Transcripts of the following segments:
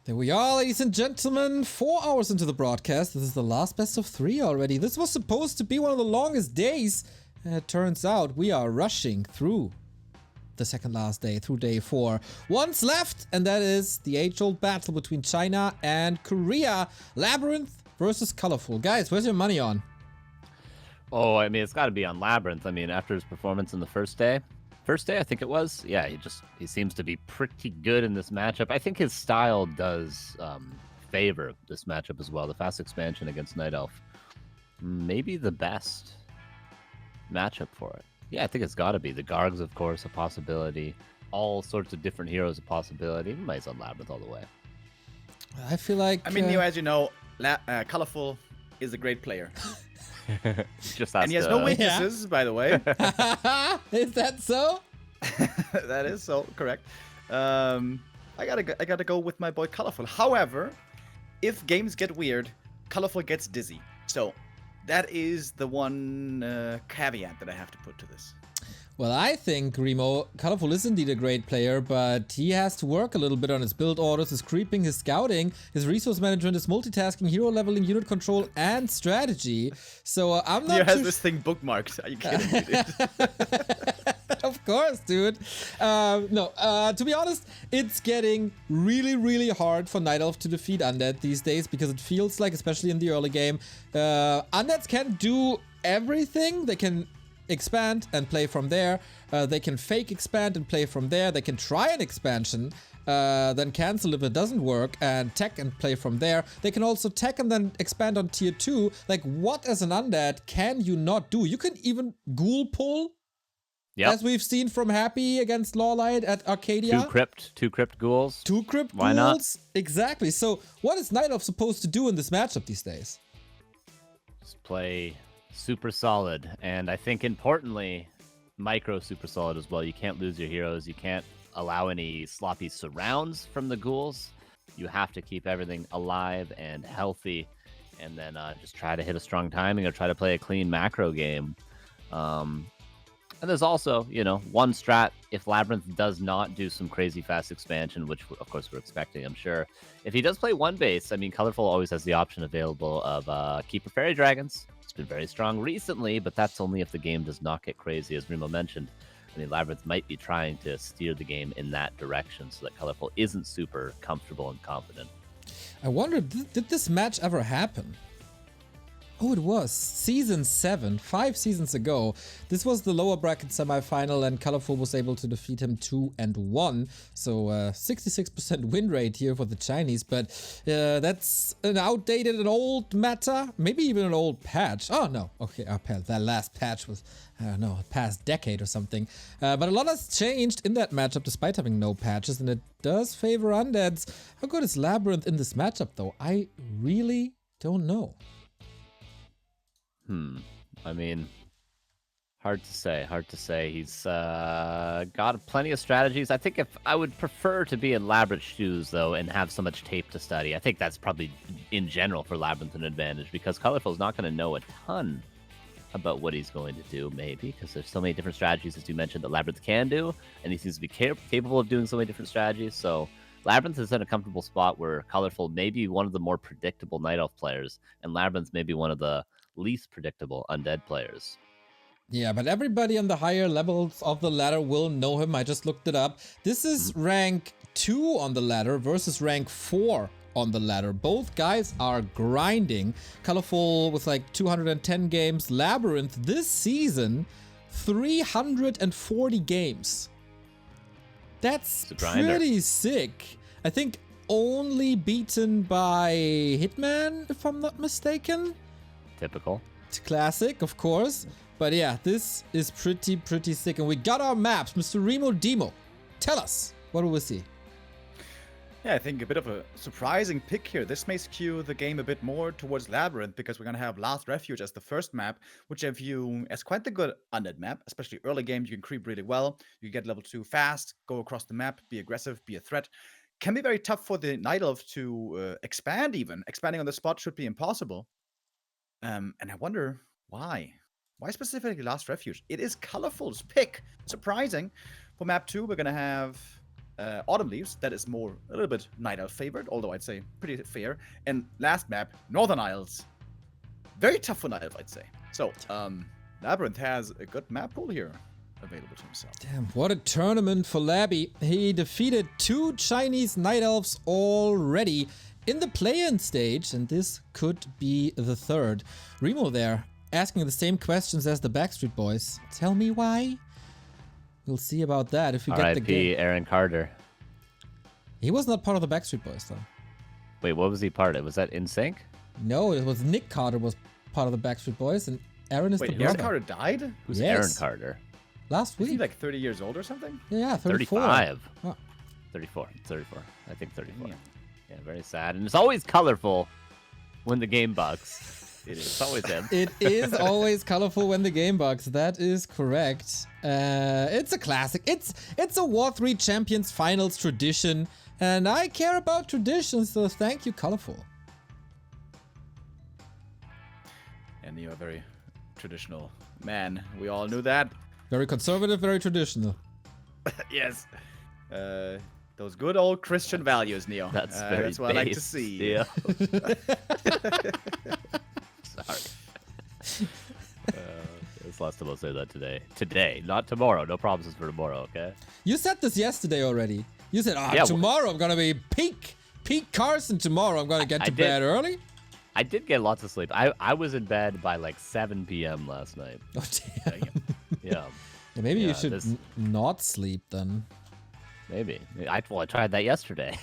There we are, ladies and gentlemen, 4 hours into the broadcast. This is the last best of 3 already. This was supposed to be one of the longest days. It turns out we are rushing through the second last day, through day 4. Once left, and that is the age-old battle between China and Korea. LabyRinth versus Colorful. Guys, where's your money on? Oh, I mean, it's got to be on LabyRinth. I mean, after his performance in the first day, I think it was. Yeah, he seems to be pretty good in this matchup. I think his style does favor this matchup as well. The fast expansion against Night Elf, maybe the best matchup for it. Yeah, I think it's got to be. The Gargs, of course, a possibility. All sorts of different heroes a possibility. Might as well LabyRinth all the way. I feel like... I mean, as you know, Colorful is a great player. And he has no weaknesses, by the way. Is that so? That is so correct. I gotta go with my boy Colorful. However, if games get weird, Colorful gets dizzy. So that is the one caveat that I have to put to this. Well, I think, Remo, Colorful is indeed a great player, but he has to work a little bit on his build orders, his creeping, his scouting, his resource management, his multitasking, hero leveling, unit control, and strategy. So I'm not He has this thing bookmarked. Are you kidding me, dude? Of course, dude. To be honest, it's getting really, really hard for Night Elf to defeat Undead these days because it feels like, especially in the early game, Undeads can't do everything. They can expand and play from there. They can fake expand and play from there. They can try an expansion, then cancel if it doesn't work, and tech and play from there. They can also tech and then expand on tier 2. Like, what as an undead can you not do? You can even ghoul pull, as we've seen from Happy against Lawlight at Arcadia. Two crypt ghouls. Two crypt ghouls. Why not? Exactly. So what is Night Elf supposed to do in this matchup these days? Just play super solid, and I think importantly, micro super solid as well. You can't lose your heroes. You can't allow any sloppy surrounds from the ghouls. You have to keep everything alive and healthy, and then just try to hit a strong timing or try to play a clean macro game. And there's also, one strat, if LabyRinth does not do some crazy fast expansion, which of course we're expecting, I'm sure. If he does play one base, I mean, Colorful always has the option available of Keeper Fairy Dragons. It's been very strong recently, but that's only if the game does not get crazy, as Remo mentioned. I mean, LabyRinth might be trying to steer the game in that direction so that Colorful isn't super comfortable and confident. I wonder, did this match ever happen? Oh, it was. Season 7, 5 seasons ago. This was the lower bracket semifinal, and Colorful was able to defeat him 2-1. So 66% win rate here for the Chinese, but that's an outdated and old meta. Maybe even an old patch. Oh, no. Okay, that last patch was, I don't know, a past decade or something. But a lot has changed in that matchup despite having no patches, and it does favor undeads. How good is LabyRinth in this matchup, though? I really don't know. I mean, hard to say. He's got plenty of strategies. I think if I would prefer to be in LabyRinth's shoes, though, and have so much tape to study. I think that's probably, in general, for LabyRinth an advantage, because Colorful's not going to know a ton about what he's going to do, maybe, because there's so many different strategies, as you mentioned, that LabyRinth can do, and he seems to be capable of doing so many different strategies, so LabyRinth is in a comfortable spot where Colorful may be one of the more predictable Night Elf players, and LabyRinth may be one of the least predictable undead players. Yeah, but everybody on the higher levels of the ladder will know him. I just looked it up. This is rank 2 on the ladder versus rank 4 on the ladder. Both guys are grinding. Colorful with like 210 games. LabyRinth this season, 340 games. That's pretty sick. I think only beaten by Hitman, if I'm not mistaken. Typical. It's classic, of course. But yeah, this is pretty sick. And we got our maps. Mr. Remo Demo, tell us, what do we see? Yeah, I think a bit of a surprising pick here. This may skew the game a bit more towards LabyRinth, because we're going to have Last Refuge as the first map, which I view as quite a good undead map, especially early game. You can creep really well. You get level 2 fast, go across the map, be aggressive, be a threat. Can be very tough for the Night Elf to expand even. Expanding on the spot should be impossible. And I wonder why. Why specifically Last Refuge? It is Colorful's pick. Surprising. For map 2, we're going to have Autumn Leaves, that is a little bit Night Elf favored, although I'd say pretty fair. And last map, Northern Isles. Very tough for Night Elf, I'd say. So, LabyRinth has a good map pool here available to himself. Damn, what a tournament for Labby. He defeated 2 Chinese Night Elves already in the play-in stage, and this could be the 3rd. Remo there, asking the same questions as the Backstreet Boys. Tell me why? We'll see about that if we get the game. R.I.P. Aaron Carter. He was not part of the Backstreet Boys, though. Wait, what was he part of? Was that NSYNC? No, it was Nick Carter was part of the Backstreet Boys, and Aaron is the Wait, brother. Aaron Carter died? Who's Yes. Aaron Carter? Last Is week. he like 30 years old or something? Yeah, 34. 35. Oh. 34. I think 34. Yeah. Yeah, very sad. And it's always colorful when the game bugs. It's always him. It is always colorful when the game bugs. That is correct. It's a classic. It's a W3Champions Finals tradition, and I care about traditions, so thank you, colorful. And you're a very traditional man. We all knew that. Very conservative, very traditional. Yes. Those good old Christian values, Neo. That's that's what I like to see. Yeah. Sorry. It's last time I'll say that today. Today, not tomorrow. No promises for tomorrow, okay? You said this yesterday already. You said, Yeah, tomorrow I'm gonna be peak Carson tomorrow. I'm gonna get to bed early. I did get lots of sleep. I was in bed by like 7 p.m. last night. Oh, damn. Yeah. Yeah, maybe you Yeah, should not sleep then. Maybe. I tried that yesterday.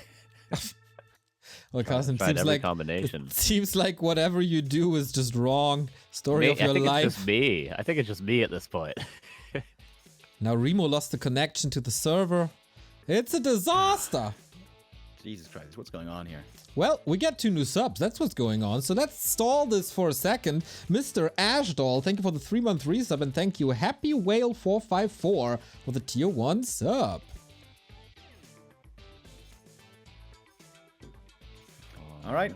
Well, Carson, Tried seems every like combination. it seems like whatever you do is just wrong. Story of your I think life. it's just me. I think it's just me at this point. Now Remo lost the connection to the server. It's a disaster. Jesus Christ, what's going on here? Well, we get 2 new subs. That's what's going on. So let's stall this for a second. Mr. Ashdoll, thank you for the 3-month resub, and thank you Happy Whale 454 for the tier 1 sub. All right.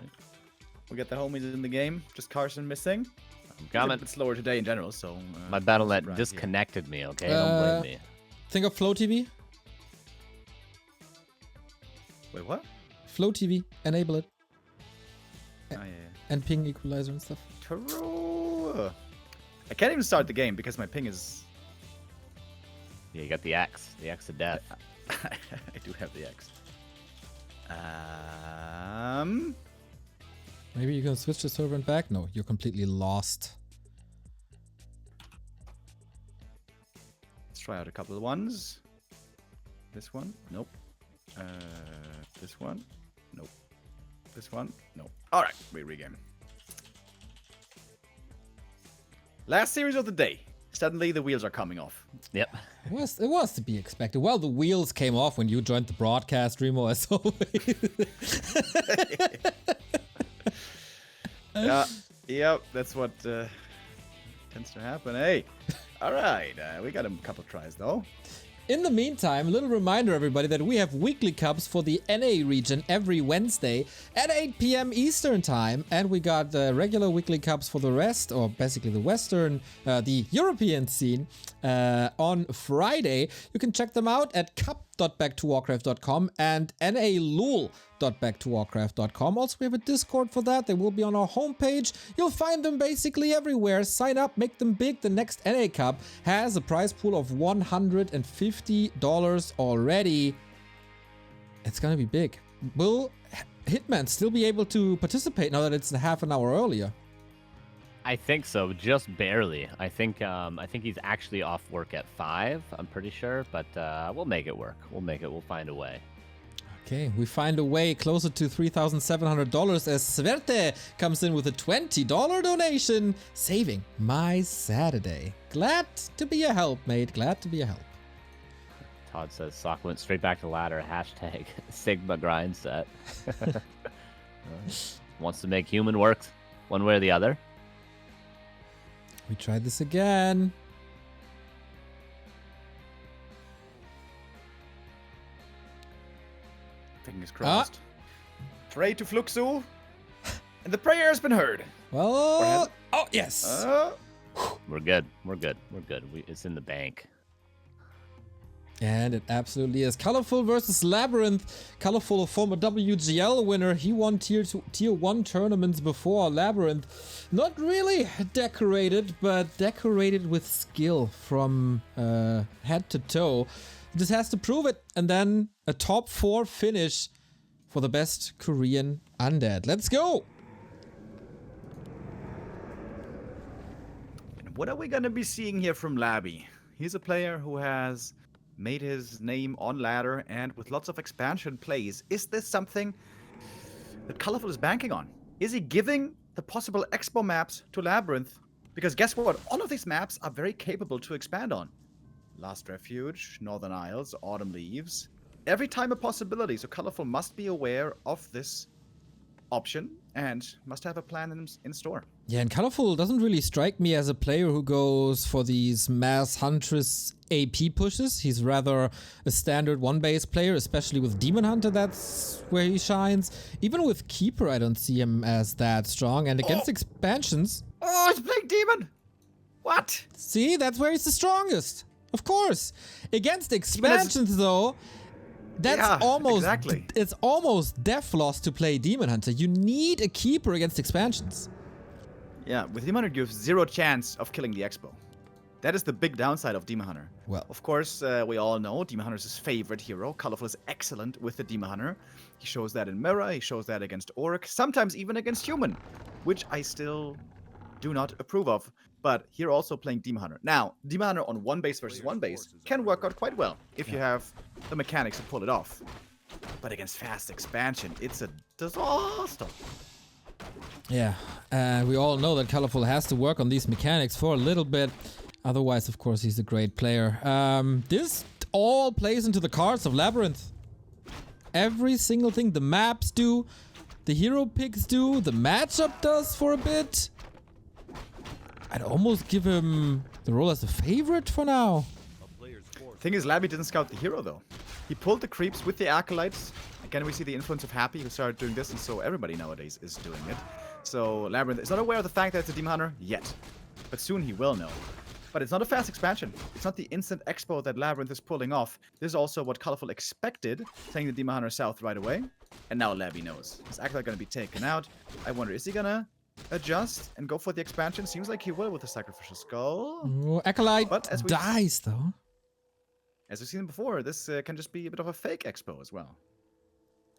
We get the homies in the game. Just Carson missing. I'm He's a coming. bit slower today in general, so... My no Battle.net surprise here. disconnected me, okay? Don't blame me. Think of Flow TV. Wait, what? Flow TV. Enable it. Oh, yeah. And ping equalizer and stuff. True. I can't even start the game because my ping is... Yeah, you got the axe. The axe of death. I do have the X. Maybe you can switch the server and back? No, you're completely lost. Let's try out a couple of ones. This one? Nope. This one? Nope. This one? Nope. Alright, we regame. Last series of the day. Suddenly the wheels are coming off. Yep. It was to be expected. Well, the wheels came off when you joined the broadcast, Remo, as always. Yep, that's what tends to happen. Hey, all right, we got a couple tries though. In the meantime, a little reminder, everybody, that we have weekly cups for the NA region every Wednesday at 8 p.m. Eastern Time. And we got regular weekly cups for the rest, or basically the Western, the European scene on Friday. You can check them out at cup.backtowarcraft.com and nalul.backtowarcraft.com. Also, we have a Discord for that. They will be on our homepage. You'll find them basically everywhere. Sign up, make them big. The next NA Cup has a prize pool of $150 already. It's gonna be big. Will Hitman still be able to participate now that it's half an hour earlier? I think so, just barely. I think he's actually off work at 5. I'm pretty sure, but we'll make it work. We'll find a way. Okay, we find a way closer to $3,700 as Sverte comes in with a $20 donation, saving my Saturday. Glad to be a help, mate. Glad to be a help. Todd says Sock went straight back to ladder. Hashtag Sigma grind set. Wants to make human work one way or the other. We tried this again. Fingers crossed. Pray to Fluxu, and the prayer has been heard. Well, oh yes. We're good. It's in the bank. And it absolutely is. Colorful versus Labyrinth. Colorful, a former WGL winner. He won tier 1 tournaments before. Labyrinth, not really decorated, but decorated with skill from head to toe. Just has to prove it. And then a top 4 finish for the best Korean undead. Let's go! And what are we going to be seeing here from Labby? He's a player who has made his name on ladder and with lots of expansion plays. Is this something that Colorful is banking on? Is he giving the possible expo maps to Labyrinth? Because guess what? All of these maps are very capable to expand on. Last Refuge, Northern Isles, Autumn Leaves. Every time a possibility, so Colorful must be aware of this option and must have a plan in store. Yeah, and Colorful doesn't really strike me as a player who goes for these mass Huntress AP pushes. He's rather a standard one-base player, especially with Demon Hunter, that's where he shines. Even with Keeper, I don't see him as that strong. And against expansions... Oh, he's playing Demon! What? See, that's where he's the strongest. Of course. Against expansions, though... That's exactly. It's almost death loss to play Demon Hunter. You need a Keeper against expansions. Yeah, with Demon Hunter you have 0 chance of killing the Expo. That is the big downside of Demon Hunter. Well, of course, we all know Demon Hunter is his favorite hero. Colorful is excellent with the Demon Hunter. He shows that in Mirror, he shows that against Orc, sometimes even against Human, which I still do not approve of. But here also playing Demon Hunter. Now, Demon Hunter on one base versus one base can work out quite well if you have the mechanics to pull it off. But against fast expansion, it's a disaster. Yeah, we all know that Colorful has to work on these mechanics for a little bit. Otherwise, of course, he's a great player. This all plays into the cards of Labyrinth. Every single thing the maps do, the hero picks do, the matchup does for a bit. I'd almost give him the role as a favorite for now. Thing is, Labby didn't scout the hero, though. He pulled the creeps with the Acolytes. Again, we see the influence of Happy, who started doing this, and so everybody nowadays is doing it. So Labyrinth is not aware of the fact that it's a Demon Hunter yet. But soon he will know. But it's not a fast expansion. It's not the instant expo that Labyrinth is pulling off. This is also what Colorful expected, sending the Demon Hunter south right away. And now Labby knows. His Acolyte going to be taken out. I wonder, is he going to adjust and go for the expansion? Seems like he will with the Sacrificial Skull. Oh, Acolyte dies, though. As we've seen before, this can just be a bit of a fake expo as well.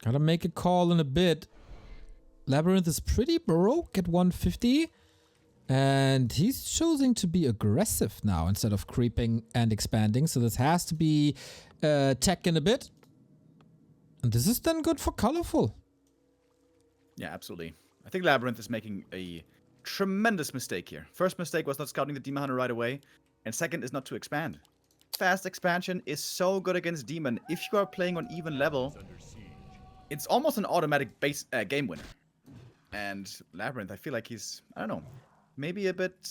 Gotta make a call in a bit. Labyrinth is pretty broke at 150. And he's choosing to be aggressive now instead of creeping and expanding. So this has to be tech in a bit. And this is then good for Colorful. Yeah, absolutely. I think Labyrinth is making a tremendous mistake here. First mistake was not scouting the Demon Hunter right away. And second is not to expand. Fast expansion is so good against Demon. If you are playing on even level, it's almost an automatic base game winner. And Labyrinth, I feel like he's, I don't know, maybe a bit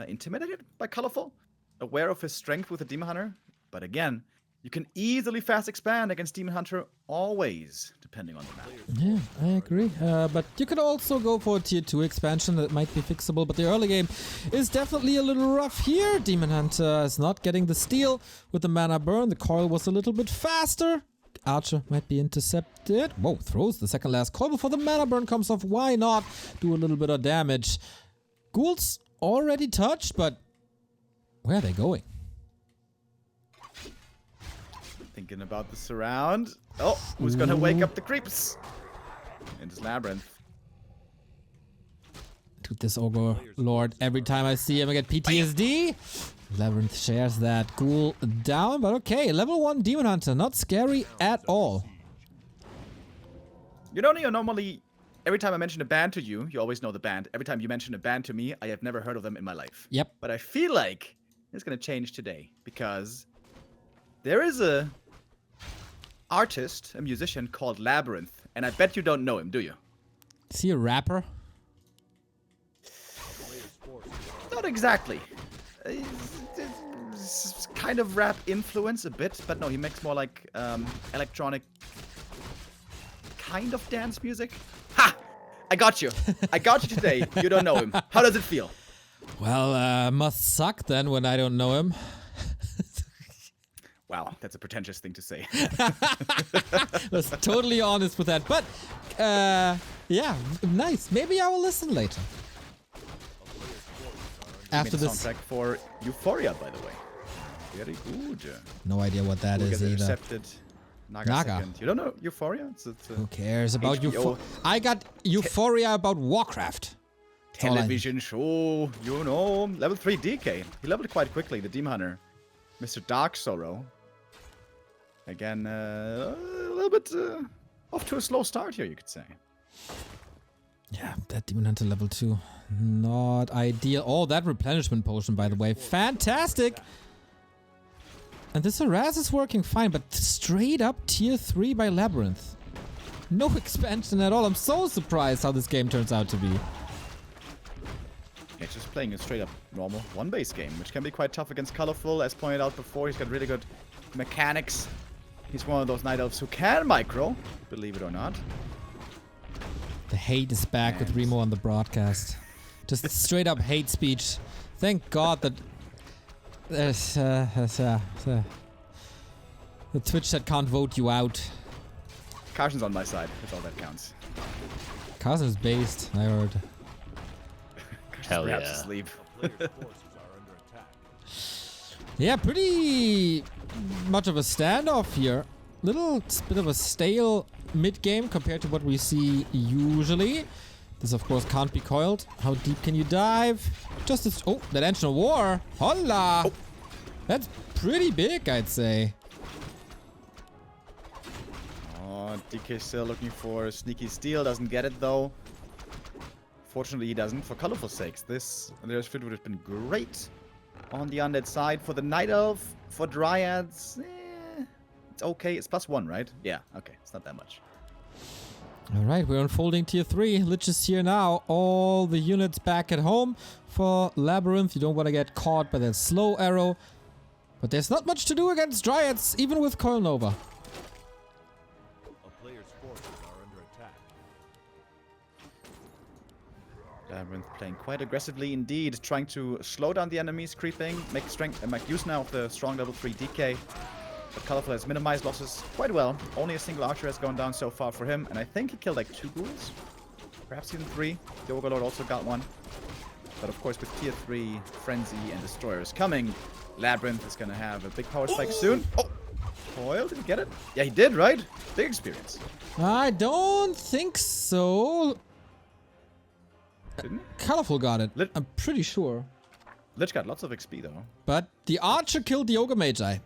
intimidated by Colorful. Aware of his strength with the Demon Hunter. But again, you can easily fast expand against Demon Hunter always, depending on the map. Yeah, I agree. But you could also go for a tier 2 expansion that might be fixable. But the early game is definitely a little rough here. Demon Hunter is not getting the steal with the mana burn. The coil was a little bit faster. Archer might be intercepted. Whoa, throws the second last coil before the mana burn comes off. Why not do a little bit of damage? Ghouls already touched, but where are they going? Thinking about the surround. Oh, who's gonna wake up the creeps? And it's Labyrinth. Dude, this Ogre Lord, every time I see him I get PTSD. Labyrinth shares that ghoul down, but okay, level 1 Demon Hunter, not scary at all. You know, normally, every time I mention a band to you, you always know the band. Every time you mention a band to me, I have never heard of them in my life. Yep. But I feel like it's gonna change today, because there is a artist, a musician called Labyrinth, and I bet you don't know him, do you? Is he a rapper? Not exactly. It's kind of rap influence a bit, but no, he makes more like electronic kind of dance music. Ha! I got you. I got you today. You don't know him. How does it feel? Well, must suck then when I don't know him. that's a pretentious thing to say. Was totally honest with that. But, yeah, nice. Maybe I will listen later. After this. Soundtrack for Euphoria, by the way. Very good. No idea what that is either. Accepted. Naga. Second. You don't know Euphoria? Who cares about HBO Euphoria? I got Euphoria about Warcraft. Television show, you know, level 3 DK. He leveled quite quickly, the Demon Hunter. Mr. Dark Sorrow. Again, a little bit off to a slow start here, you could say. Yeah, that Demon Hunter level 2. Not ideal. Oh, that replenishment potion, by the way. Fantastic! And this harass is working fine, but straight up tier 3 by LabyRinth. No expansion at all. I'm so surprised how this game turns out to be. Yeah, just playing a straight up normal one base game, which can be quite tough against Colorful. As pointed out before, he's got really good mechanics. He's one of those Night Elves who can micro, believe it or not. The hate is back with Remo on the broadcast. Just straight up hate speech. Thank God that there's the Twitch chat can't vote you out. Carson's on my side, that's all that counts. Carson is based, I heard. Hell yeah. Asleep. Yeah, pretty much of a standoff here. Little bit of a stale mid-game compared to what we see usually. This, of course, can't be coiled. How deep can you dive? Just as... Oh, that Engine of War. Holla! Oh. That's pretty big, I'd say. Oh, DK still looking for a sneaky steal. Doesn't get it, though. Fortunately, he doesn't. For colorful sakes, this Refuge would have been great on the undead side. For the Night Elf, for Dryads, it's okay. It's +1, right? Yeah, okay. It's not that much. Alright, we're unfolding tier 3. Lich is here now. All the units back at home. For LabyRinth, you don't want to get caught by that slow arrow. But there's not much to do against Dryads, even with Coil Nova. LabyRinth playing quite aggressively indeed, trying to slow down the enemies creeping, make use now of the strong level 3 DK. But Colorful has minimized losses quite well. Only a single archer has gone down so far for him, and I think he killed like 2 ghouls. Perhaps even 3. The Overlord also got 1. But of course, with tier 3 Frenzy and Destroyers coming, LabyRinth is going to have a big power spike soon. Oh! Coil, did he get it? Yeah, he did, right? Big experience. I don't think so. Didn't he? Colorful got it. I'm pretty sure. Lich got lots of XP though. But the archer killed the Ogre Magi.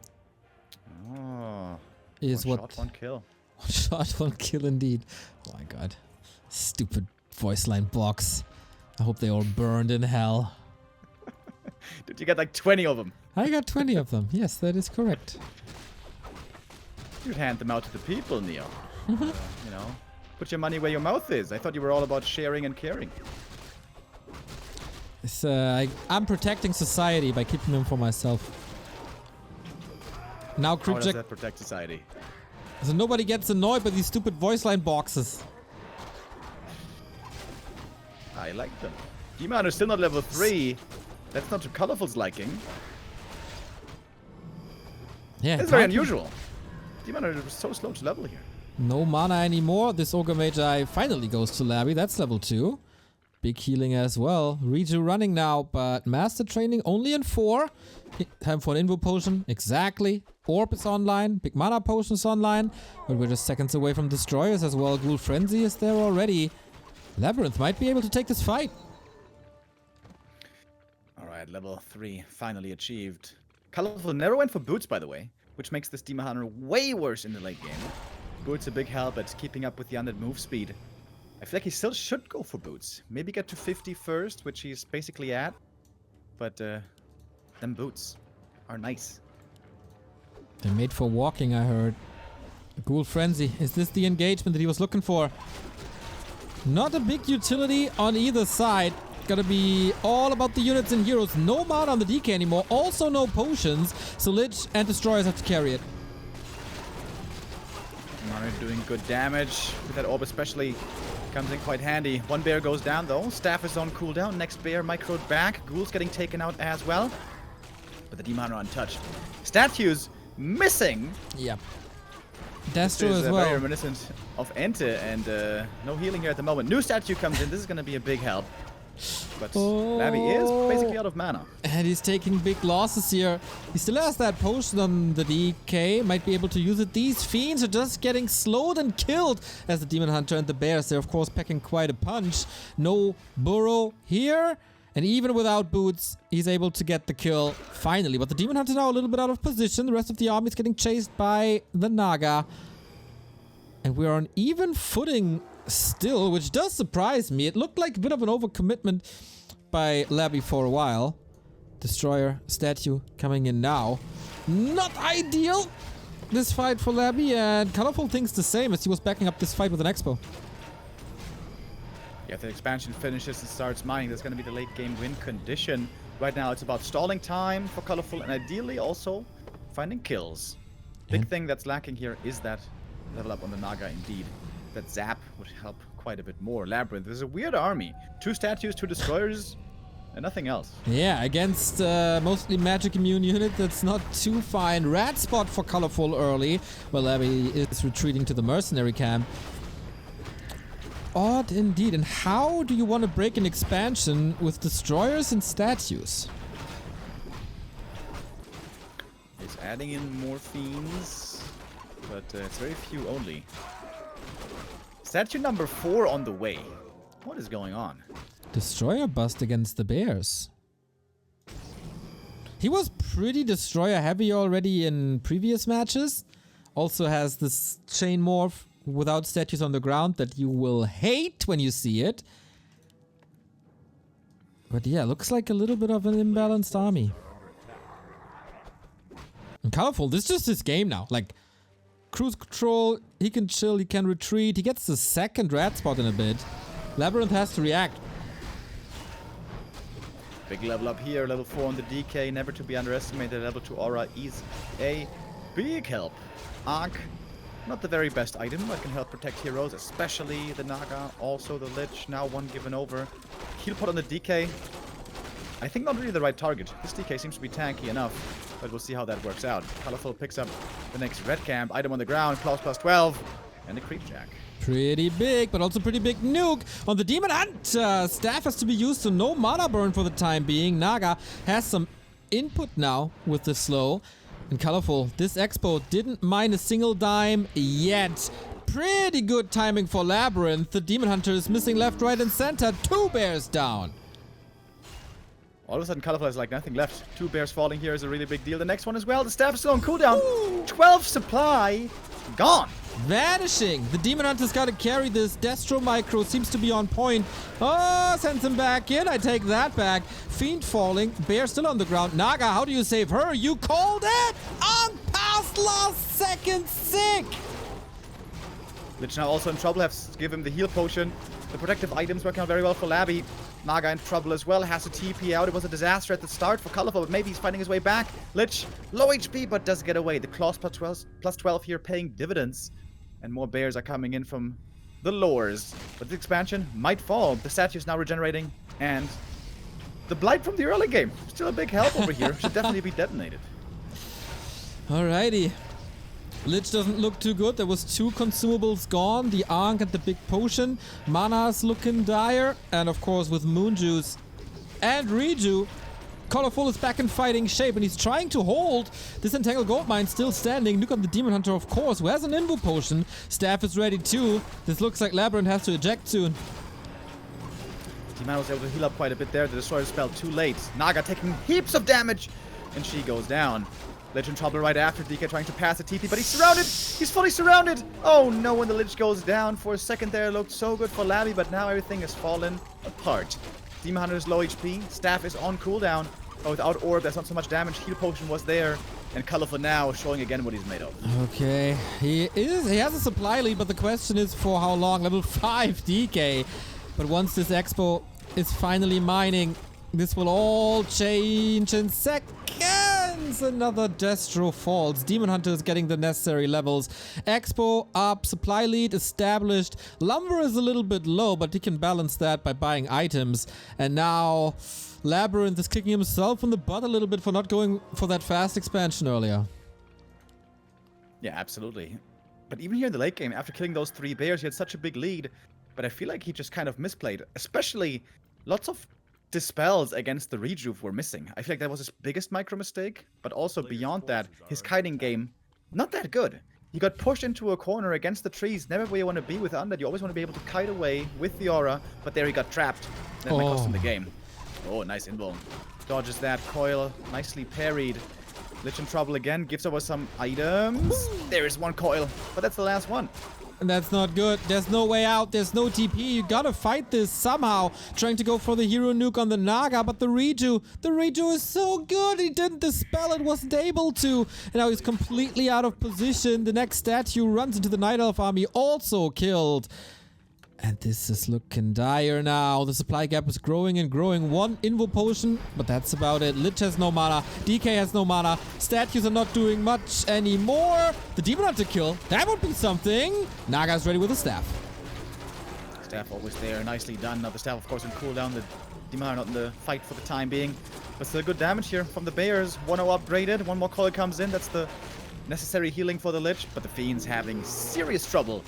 Oh. Is one what? Shot, one kill. One shot, one kill indeed. Oh my god. Stupid voice line box. I hope they all burned in hell. Did you get like 20 of them? I got 20 of them. Yes, that is correct. You'd hand them out to the people, Neo. You know, put your money where your mouth is. I thought you were all about sharing and caring. It's, I'm protecting society by keeping them for myself. Now, How does that protect society? So nobody gets annoyed by these stupid voice line boxes. I like them. Demon is still not level 3. That's not to Colorful's liking. Yeah, That's very unusual. Demon is so slow to level here. No mana anymore. This Ogre Magi finally goes to Labby. That's level 2. Big healing as well. Reju running now, but Master Training only in 4. Time for an Invo Potion. Exactly. Orb is online. Big Mana Potion is online. But we're just seconds away from Destroyers as well. Ghoul Frenzy is there already. LabyRinth might be able to take this fight. Alright, level 3 finally achieved. Colorful never went for Boots, by the way, which makes this Demon Hunter way worse in the late game. Boots a big help at keeping up with the undead move speed. I feel like he still should go for Boots. Maybe get to 50 first, which he's basically at. But them Boots are nice. They're made for walking, I heard. Ghoul Frenzy. Is this the engagement that he was looking for? Not a big utility on either side. Gotta be all about the units and heroes. No mana on the DK anymore. Also no potions. So Lich and Destroyers have to carry it. Mario doing good damage with that orb, especially comes in quite handy. One bear goes down though. Staff is on cooldown. Next bear microed back. Ghoul's getting taken out as well. But the Demon Hunter untouched. Statues missing. Yep. This Destro is as well. very reminiscent of Ente, and no healing here at the moment. New statue comes in. This is going to be a big help. But Labby is basically out of mana. And he's taking big losses here. He still has that potion on the DK. Might be able to use it. These fiends are just getting slowed and killed as the Demon Hunter and the bears. They're, of course, packing quite a punch. No burrow here. And even without boots, he's able to get the kill finally. But the Demon Hunter now a little bit out of position. The rest of the army is getting chased by the Naga. And we're on even footing still, which does surprise me. It looked like a bit of an overcommitment by Labby for a while. Destroyer statue coming in now. Not ideal, this fight for Labby. And Colorful thinks the same as he was backing up this fight with an Expo. Yeah, if the expansion finishes and starts mining, there's going to be the late game win condition. Right now, it's about stalling time for Colorful and ideally also finding kills. Big thing that's lacking here is that level up on the Naga indeed. That zap would help quite a bit more. LabyRinth is a weird army. 2 statues, 2 destroyers, and nothing else. Yeah, against mostly magic immune unit, that's not too fine. Rat spot for Colorful early, while Labby is retreating to the mercenary camp. Odd indeed. And how do you want to break an expansion with destroyers and statues? He's adding in more fiends, but it's very few only. Statue number 4 on the way. What is going on? Destroyer bust against the bears. He was pretty destroyer heavy already in previous matches. Also has this chain morph without statues on the ground that you will hate when you see it. But yeah, looks like a little bit of an imbalanced army. And Colorful, this is just his game now. Like, cruise control, he can chill, he can retreat. He gets the second rat spot in a bit. LabyRinth has to react. Big level up here, level 4 on the DK, never to be underestimated. Level 2 aura is a big help. Arc, not the very best item, but can help protect heroes, especially the Naga, also the Lich, now one given over. Heal pot on the DK. I think not really the right target. This DK seems to be tanky enough, but we'll see how that works out. Colorful picks up the next red camp, item on the ground, claws plus 12, and a creep jack. Pretty big, but also pretty big nuke on the Demon Hunter. Staff has to be used, so no mana burn for the time being. Naga has some input now with the slow. And Colorful, this Expo didn't mine a single dime yet. Pretty good timing for LabyRinth. The Demon Hunter is missing left, right, and center. 2 bears down. All of a sudden, Colorful has like nothing left. 2 bears falling here is a really big deal. The next one as well. The staff is still on cooldown. Ooh. 12 supply. Gone. Vanishing. The Demon Hunter's got to carry this. Destro Micro seems to be on point. Oh, sends him back in. I take that back. Fiend falling. Bear still on the ground. Naga, how do you save her? You called it! On past last second sick! Lich now also in trouble. Have to give him the heal potion. The protective items working out very well for Labby. Naga in trouble as well. Has to TP out. It was a disaster at the start for Colorful, but maybe he's finding his way back. Lich, low HP, but does get away. The claws plus 12 here paying dividends. And more bears are coming in from the lores. But the expansion might fall. The statue is now regenerating. And the blight from the early game. Still a big help over here. Should definitely be detonated. Alrighty. Lich doesn't look too good. There was 2 consumables gone. The Ankh and the big potion. Mana's looking dire. And of course with Moon Juice and Reju, Colorful is back in fighting shape, and he's trying to hold this Entangled Goldmine still standing. Look at the Demon Hunter, of course, who has an Invo Potion. Staff is ready too. This looks like LabyRinth has to eject soon. T-Man was able to heal up quite a bit there. The Destroyer spell too late. Naga taking heaps of damage, and she goes down. Lich in trouble right after. DK trying to pass the TP, but he's surrounded. He's fully surrounded. Oh no, when the Lich goes down. For a second there, it looked so good for Labby, but now everything has fallen apart. Demon Hunter is low HP. Staff is on cooldown. Oh, without Orb, that's not so much damage. Heal Potion was there. And Colorful now showing again what he's made of. Okay, he has a supply lead, but the question is for how long? Level 5 DK. But once this Expo is finally mining, this will all change in seconds. Another Destro falls. Demon Hunter is getting the necessary levels. Expo up, supply lead established. Lumber is a little bit low, but he can balance that by buying items. And now LabyRinth is kicking himself in the butt a little bit for not going for that fast expansion earlier. Yeah, absolutely. But even here in the late game, after killing those 3 bears, he had such a big lead. But I feel like he just kind of misplayed. Especially, lots of dispels against the rejuve were missing. I feel like that was his biggest micro mistake. But also beyond that, his kiting game, not that good. He got pushed into a corner against the trees. Never where you want to be with Undead. You always want to be able to kite away with the aura. But there he got trapped. That might cost him the game. Oh, nice invuln. Dodges that coil. Nicely parried. Lich in trouble again. Gives over some items. There is one coil. But that's the last one. And that's not good. There's no way out. There's no TP. You gotta fight this somehow. Trying to go for the hero nuke on the Naga, but the Reju is so good. He didn't dispel it, wasn't able to. And now he's completely out of position. The next statue runs into the Night Elf army, also killed. And this is looking dire now. The supply gap is growing and growing. 1 invo potion, but that's about it. Lich has no mana. DK has no mana. Statues are not doing much anymore. The Demon Hunter kill. That would be something. Naga's ready with the staff. Staff always there. Nicely done. Now the staff, of course, in cooldown. The Demon are not in the fight for the time being. But still good damage here from the Bears. 1-0 upgraded. 1 more coil comes in. That's the necessary healing for the Lich. But the Fiend's having serious trouble.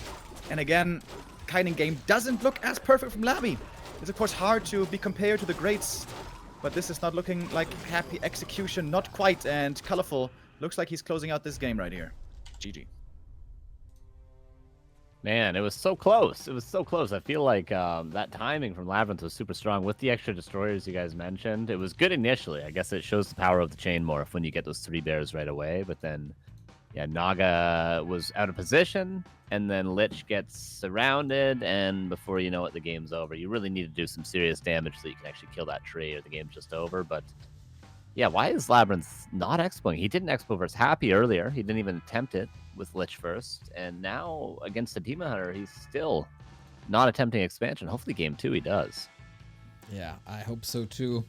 And again, kiting game doesn't look as perfect from Labby. It's of course hard to be compared to the greats, but this is not looking like happy execution, not quite, and Colorful looks like he's closing out this game right here. GG. Man, it was so close. It was so close. I feel like that timing from LabyRinth was super strong with the extra destroyers you guys mentioned. It was good initially. I guess it shows the power of the chain morph when you get those 3 bears right away, but then yeah, Naga was out of position, and then Lich gets surrounded, and before you know it, the game's over. You really need to do some serious damage so you can actually kill that tree, or the game's just over. But yeah, why is LabyRinth not expoing? He didn't expo versus Happy earlier. He didn't even attempt it with Lich first, and now against the Demon Hunter, he's still not attempting expansion. Hopefully game 2 he does. Yeah, I hope so too.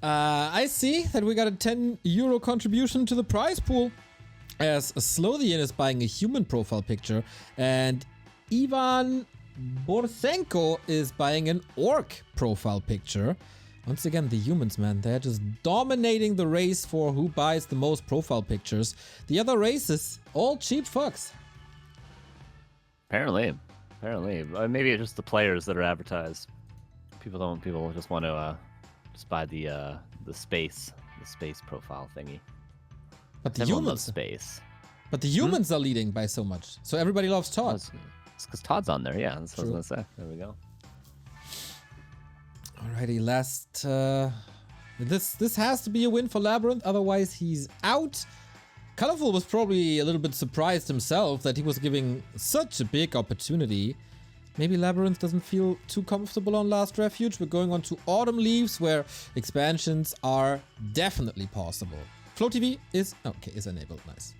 I see that we got a €10 contribution to the prize pool, as Slothian is buying a human profile picture, and Ivan Borsenko is buying an orc profile picture. Once again, the humans, man, they're just dominating the race for who buys the most profile pictures. The other races, all cheap fucks. Apparently. Maybe it's just the players that are advertised. People just want to just buy the space profile thingy. But the Everyone humans, loves space. But the humans are leading by so much. So everybody loves Todd. It's because Todd's on there. Yeah, that's what I was gonna say. There we go. Alrighty, last. This has to be a win for LabyRinth. Otherwise, he's out. Colorful was probably a little bit surprised himself that he was giving such a big opportunity. Maybe LabyRinth doesn't feel too comfortable on Last Refuge. We're going on to Autumn Leaves, where expansions are definitely possible. Flow TV is enabled. Nice.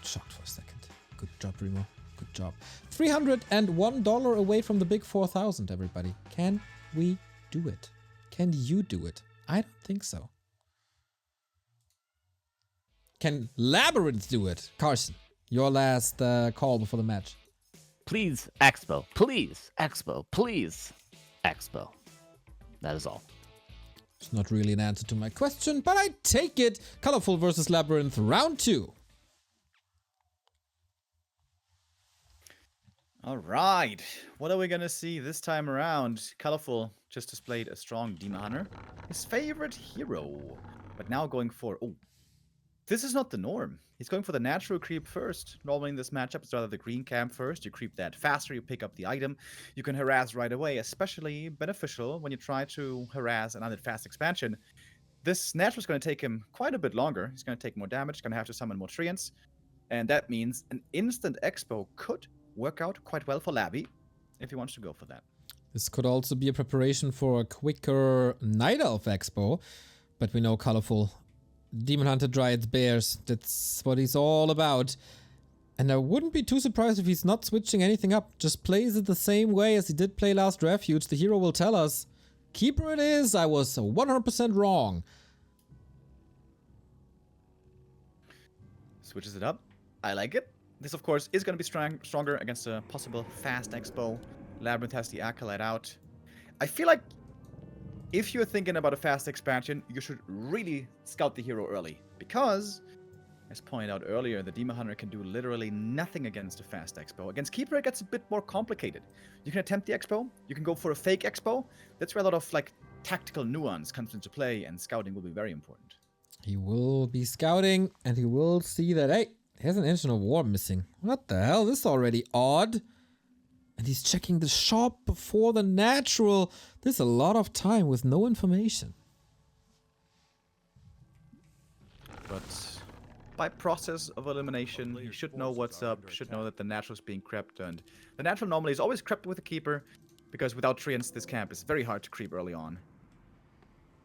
Shocked for a second. Good job, Remo. Good job. $301 away from the big 4,000, everybody. Can we do it? Can you do it? I don't think so. Can LabyRinth do it? Carson, your last call before the match. Please, Expo. Please, Expo. Please, Expo. That is all. It's not really an answer to my question, but I take it. Colorful versus LabyRinth, round 2. All right. What are we going to see this time around? Colorful just displayed a strong Demon Hunter. His favorite hero. But now going for... Oh, this is not the norm. He's going for the natural creep first. Normally in this matchup, it's rather the green camp first. You creep that faster, you pick up the item. You can harass right away, especially beneficial when you try to harass an undead fast expansion. This natural is going to take him quite a bit longer. He's going to take more damage, going to have to summon more treants. And that means an instant expo could work out quite well for Labby if he wants to go for that. This could also be a preparation for a quicker Night Elf expo, but we know Colorful. Demon Hunter, Dryads, Bears, that's what he's all about. And I wouldn't be too surprised if he's not switching anything up. Just plays it the same way as he did play Last Refuge. The hero will tell us, Keeper it is, I was 100% wrong. Switches it up. I like it. This, of course, is going to be stronger against a possible fast expo. LabyRinth has the Acolyte out. I feel like if you're thinking about a fast expansion, you should really scout the hero early. Because, As pointed out earlier, the Demon Hunter can do literally nothing against a fast Expo. Against Keeper, it gets a bit more complicated. You can attempt the Expo, you can go for a fake Expo. That's where a lot of like tactical nuance comes into play, and scouting will be very important. He will be scouting, and he will see that, hey, there's an engine of war missing. What the hell? This is already odd. And he's checking the shop before the natural. There's a lot of time with no information. But by process of elimination, you should know what's up, should know that the natural is being crept, and the natural normally is always crept with the Keeper, because without Treants, this camp is very hard to creep early on.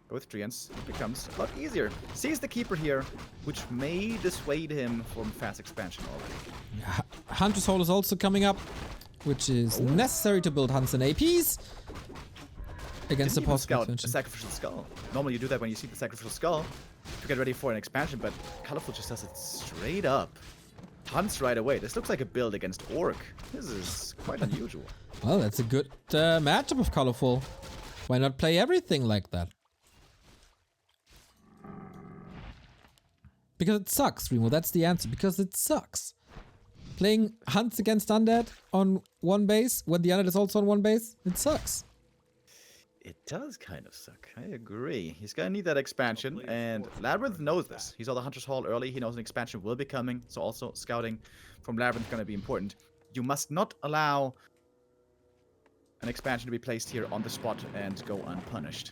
But with Treants, it becomes a lot easier. Sees the Keeper here, which may dissuade him from fast expansion already. Hunter's Hole is also coming up, which is necessary to build hunts and APs against the possible expansion. A Sacrificial Skull. Normally you do that when you see the Sacrificial Skull to get ready for an expansion, but Colorful just does it straight up. Hunts right away. This looks like a build against Orc. This is quite unusual. Well, that's a good matchup of Colorful. Why not play everything like that? Because it sucks, Remo. That's the answer. Because it sucks. Playing hunts against undead on one base when the undead is also on one base, it sucks. It does kind of suck. I agree. He's gonna need that expansion, and LabyRinth knows this. He saw the Hunter's Hall early. He knows an expansion will be coming, so also scouting from LabyRinth is gonna be important. You must not allow an expansion to be placed here on the spot and go unpunished.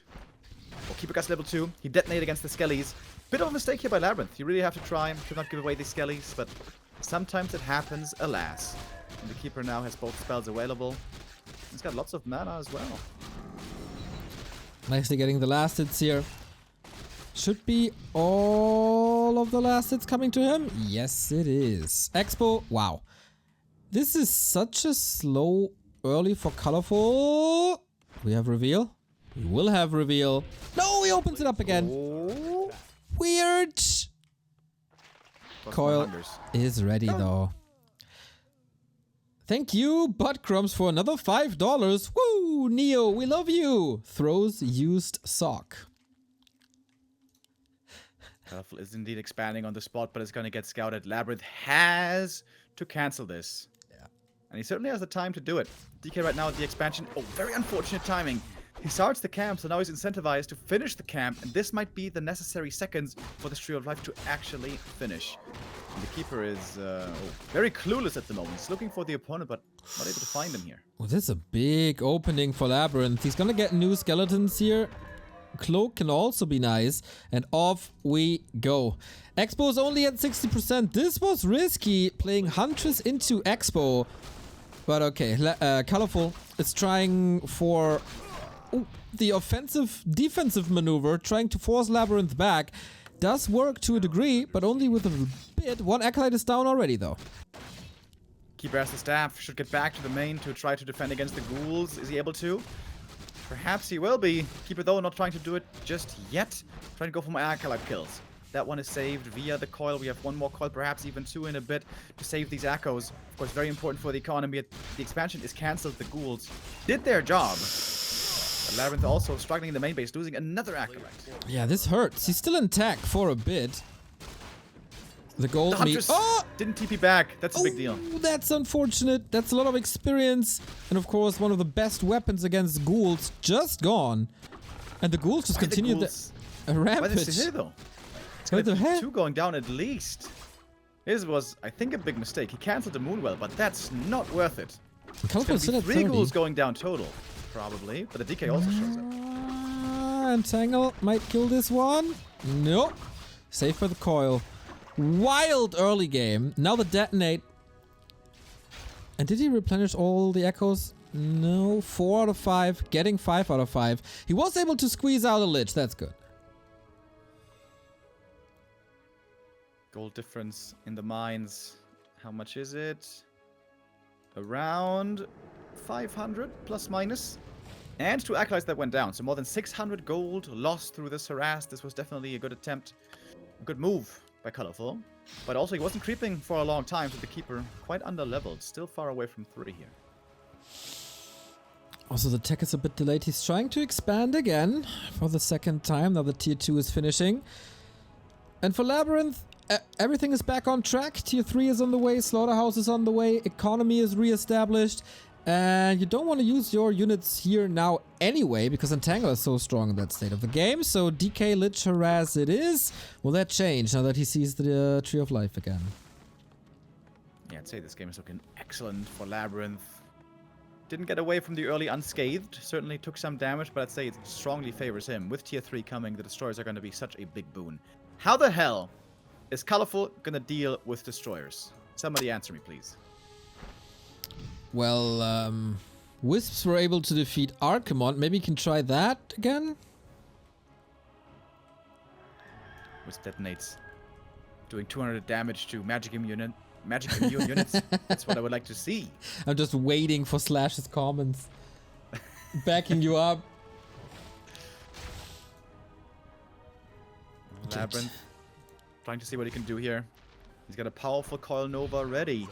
Well, Keeper gets level 2. He detonated against the Skellies. Bit of a mistake here by LabyRinth. You really have to try to not give away these Skellies, but sometimes it happens, alas. And the Keeper now has both spells available. He's got lots of mana as well. Nicely getting the last hits here. Should be all of the last hits coming to him. Yes, it is. Expo. Wow. This is such a slow early for Colorful. We have reveal. We will have reveal. No, he opens it up again. Oh. Weird. Coil is ready though. Thank you, Buttcrumbs, for another $5. Woo! Neo, we love you! Throws used sock. Colorful is indeed expanding on the spot, but it's going to get scouted. LabyRinth has to cancel this. Yeah. And he certainly has the time to do it. DK right now at the expansion. Oh, very unfortunate timing. He starts the camp, so now he's incentivized to finish the camp, and this might be the necessary seconds for this Tree of Life to actually finish. And the Keeper is very clueless at the moment. He's looking for the opponent, but not able to find him here. Well, this is a big opening for LabyRinth. He's gonna get new skeletons here. Cloak can also be nice. And off we go. Expo is only at 60%. This was risky, playing Huntress into Expo. But okay, Colorful is trying for the defensive maneuver, trying to force LabyRinth back. Does work to a degree, but only with a bit. One Acolyte is down already, though. Keeper has the staff, should get back to the main to try to defend against the ghouls. Is he able to? Perhaps he will be. Keeper, though, not trying to do it just yet. Trying to go for my Acolyte kills. That one is saved via the coil. We have one more coil, perhaps even two in a bit, to save these echoes. Of course, very important for the economy. The expansion is cancelled. The ghouls did their job. LabyRinth also struggling in the main base, losing another Acolyte. Yeah, this hurts. He's still in tech for a bit. The gold meat. Oh! Didn't TP back. That's a big deal. That's unfortunate. That's a lot of experience. And of course, one of the best weapons against ghouls just gone. And the ghouls just continue the rampage. Why did they hit though? It's going to be two going down at least. This was, I think, a big mistake. He cancelled the Moonwell, but that's not worth it. It's going to be 3 ghouls going down total. Probably, but the DK also shows up. Entangle might kill this one. Nope. Safe for the coil. Wild early game. Now the detonate. And did he replenish all the echoes? No. 4 out of 5. Getting 5 out of 5. He was able to squeeze out a Lich. That's good. Gold difference in the mines. How much is it? Around 500 plus minus. And 2 Acolytes that went down. So more than 600 gold lost through this harass. This was definitely a good attempt. A good move by Colorful. But also he wasn't creeping for a long time, so the Keeper quite under-leveled. Still far away from 3 here. Also the tech is a bit delayed. He's trying to expand again for the second time. Now the tier 2 is finishing. And for LabyRinth, everything is back on track. Tier 3 is on the way, Slaughterhouse is on the way, economy is re-established. And you don't want to use your units here now anyway, because Entangle is so strong in that state of the game. So DK Lich Harass it is. Will that change now that he sees the Tree of Life again? Yeah, I'd say this game is looking excellent for LabyRinth. Didn't get away from the early unscathed. Certainly took some damage, but I'd say it strongly favors him. With tier 3 coming, the destroyers are going to be such a big boon. How the hell is Colorful going to deal with destroyers? Somebody answer me, please. Well, Wisps were able to defeat Archimon. Maybe you can try that again? Wisp detonates. Doing 200 damage to magic immune units. That's what I would like to see. I'm just waiting for Slash's comments. Backing you up. LabyRinth. Trying to see what he can do here. He's got a powerful Coil Nova ready.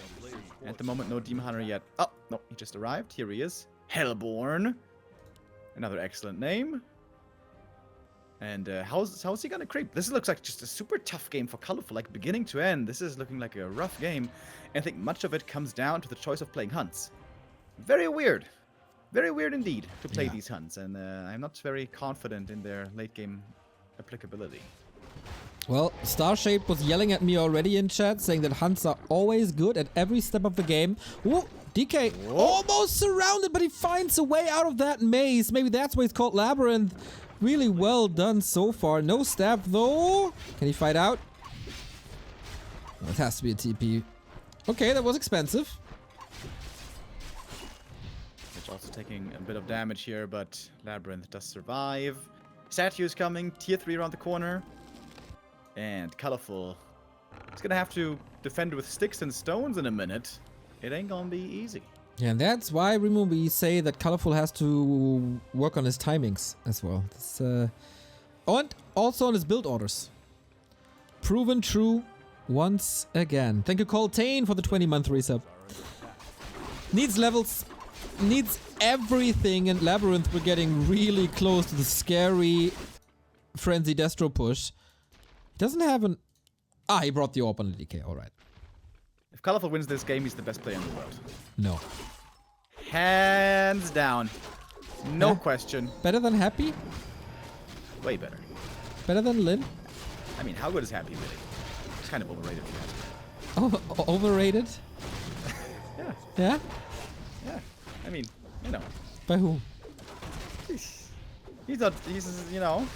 At the moment, no Demon Hunter yet. Oh, no, he just arrived. Here he is. Hellborn. Another excellent name. And how's he gonna creep? This looks like just a super tough game for Colorful, like beginning to end. This is looking like a rough game. And I think much of it comes down to the choice of playing hunts. Very weird. Very weird indeed to play these hunts. And I'm not very confident in their late game applicability. Well, Starshape was yelling at me already in chat, saying that hunts are always good at every step of the game. Whoa, DK almost surrounded, but he finds a way out of that maze. Maybe that's why it's called LabyRinth. Really well done so far. No stab though. Can he fight out? Oh, it has to be a TP. Okay, that was expensive. It's also taking a bit of damage here, but LabyRinth does survive. Statue is coming, tier 3 around the corner. And Colorful is gonna have to defend with sticks and stones in a minute. It ain't gonna be easy. Yeah, and that's why, Remo, we say that Colorful has to work on his timings as well. This, and also on his build orders. Proven true once again. Thank you, Coltane, for the 20-month resub. Needs levels, needs everything, and LabyRinth we're getting really close to the scary Frenzy Destro push. Doesn't have an... Ah, he brought the orb on the DK, alright. If Colorful wins this game, he's the best player in the world. No. Hands down. No question. Better than Happy? Way better. Better than Lin? I mean, how good is Happy really? It's kind of overrated. If you ask me. Overrated? Yeah. Yeah? Yeah. I mean, you know. By who? He's not, you know,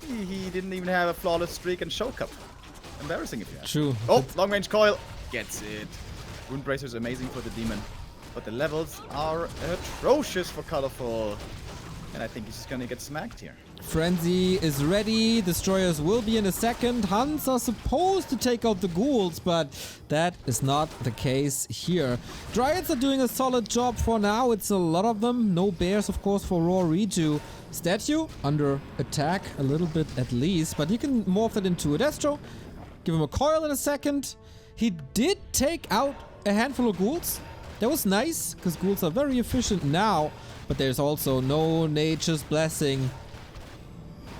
he didn't even have a flawless streak and show cup. Embarrassing if you ask. True. Oh, long range coil. Gets it. Wound Bracer is amazing for the demon. But the levels are atrocious for Colorful. And I think he's just gonna get smacked here. Frenzy is ready. Destroyers will be in a second. Hunts are supposed to take out the ghouls, but that is not the case here. Dryads are doing a solid job for now. It's a lot of them. No bears, of course, for Raw Reju. Statue under attack a little bit at least, but you can morph it into a Destro. Give him a coil in a second. He did take out a handful of ghouls. That was nice, because ghouls are very efficient now. But there's also no Nature's Blessing.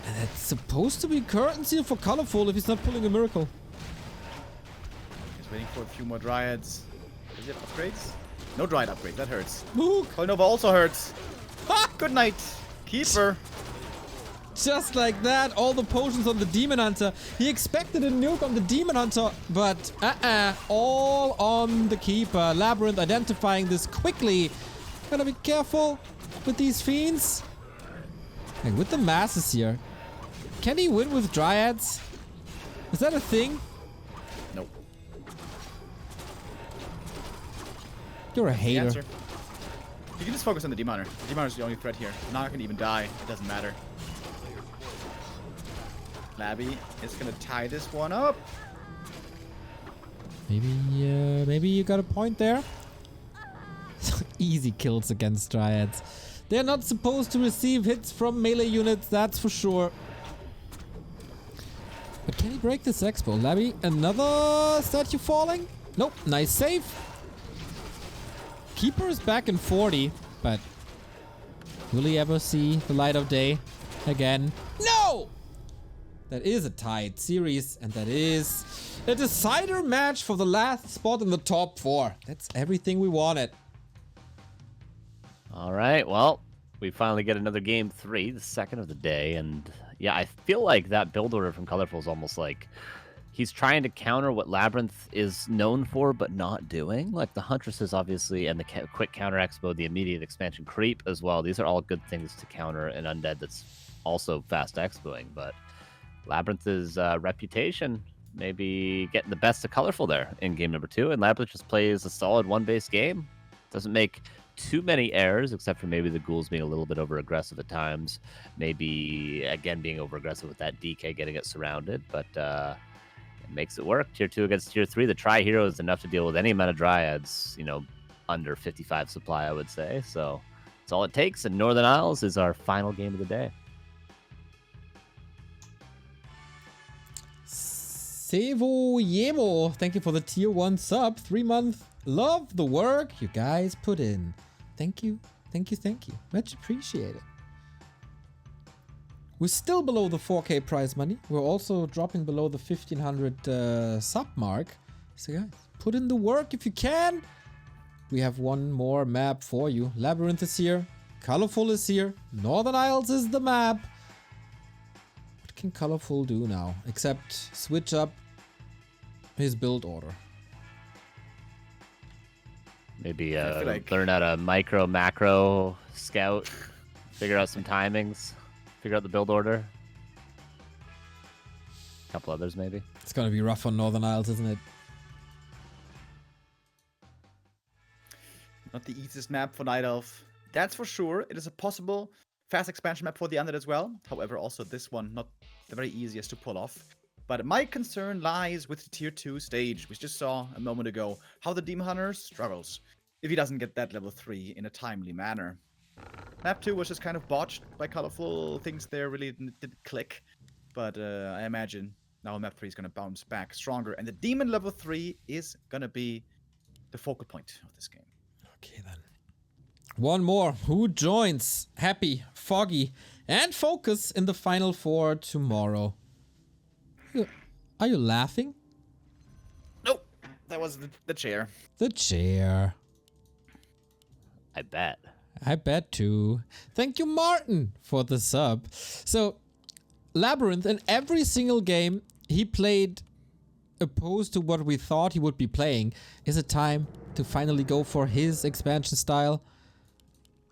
And it's supposed to be Curtain Seal for Colorful if he's not pulling a miracle. He's waiting for a few more Dryads. Does he have upgrades? No Dryad upgrade, that hurts. Mook! Coil Nova also hurts. Ah, good night. Keeper. Just like that, all the potions on the Demon Hunter. He expected a nuke on the Demon Hunter, but all on the Keeper. LabyRinth identifying this quickly. Gotta be careful with these fiends. And with the masses here. Can he win with Dryads? Is that a thing? Nope. You're a hater. Answer. You can just focus on the Demon Hunter. The Demon Hunter is the only threat here. Now I can even die. It doesn't matter. Labby is gonna tie this one up. Maybe you got a point there. Easy kills against Dryads. They're not supposed to receive hits from melee units, that's for sure. But can he break this expo? Labby, another statue falling? Nope, nice save. Keeper is back in 40, but will he ever see the light of day again? No! That is a tied series, and that is A decider match for the last spot in the top 4. That's everything we wanted. All right, well, we finally get another game 3, the second of the day, and yeah, I feel like that build order from Colorful is almost like he's trying to counter what Labyrinth is known for, but not doing. Like the Huntresses, obviously, and the quick counter expo, the immediate expansion creep as well. These are all good things to counter an undead that's also fast expoing, but Labyrinth's reputation maybe getting the best of Colorful there in game number 2, and Labyrinth just plays a solid one-base game. Doesn't make too many errors, except for maybe the ghouls being a little bit over-aggressive at times. Maybe, again, being over-aggressive with that DK getting it surrounded, but it makes it work. Tier 2 against Tier 3. The Tri-Hero is enough to deal with any amount of Dryads, you know, under 55 supply, I would say. So that's all it takes, and Northern Isles is our final game of the day. Sevo Yemo, thank you for the tier 1 sub. 3 month. Love the work you guys put in. Thank you. Thank you. Thank you. Much appreciated. We're still below the 4K prize money. We're also dropping below the 1500 sub mark. So guys, put in the work if you can. We have one more map for you. Labyrinth is here. Colorful is here. Northern Isles is the map. What can Colorful do now? Except switch up his build order. Maybe learn how to micro, macro, scout, figure out some timings, figure out the build order. A couple others, maybe. It's going to be rough on Northern Isles, isn't it? Not the easiest map for Night Elf. That's for sure. It is a possible fast expansion map for the Undead as well. However, also this one, not the very easiest to pull off. But my concern lies with the Tier 2 stage. We just saw a moment ago how the Demon Hunter struggles if he doesn't get that level 3 in a timely manner. Map 2 was just kind of botched by Colorful. Things there really didn't click. But I imagine now Map 3 is going to bounce back stronger. And the Demon level 3 is going to be the focal point of this game. Okay, then. One more. Who joins Happy, Foggy, and Focus in the Final 4 tomorrow? Are you laughing? Nope. That was the chair. The chair. I bet. I bet too. Thank you, Martin, for the sub. So, Labyrinth, in every single game he played opposed to what we thought he would be playing. Is it time to finally go for his expansion style?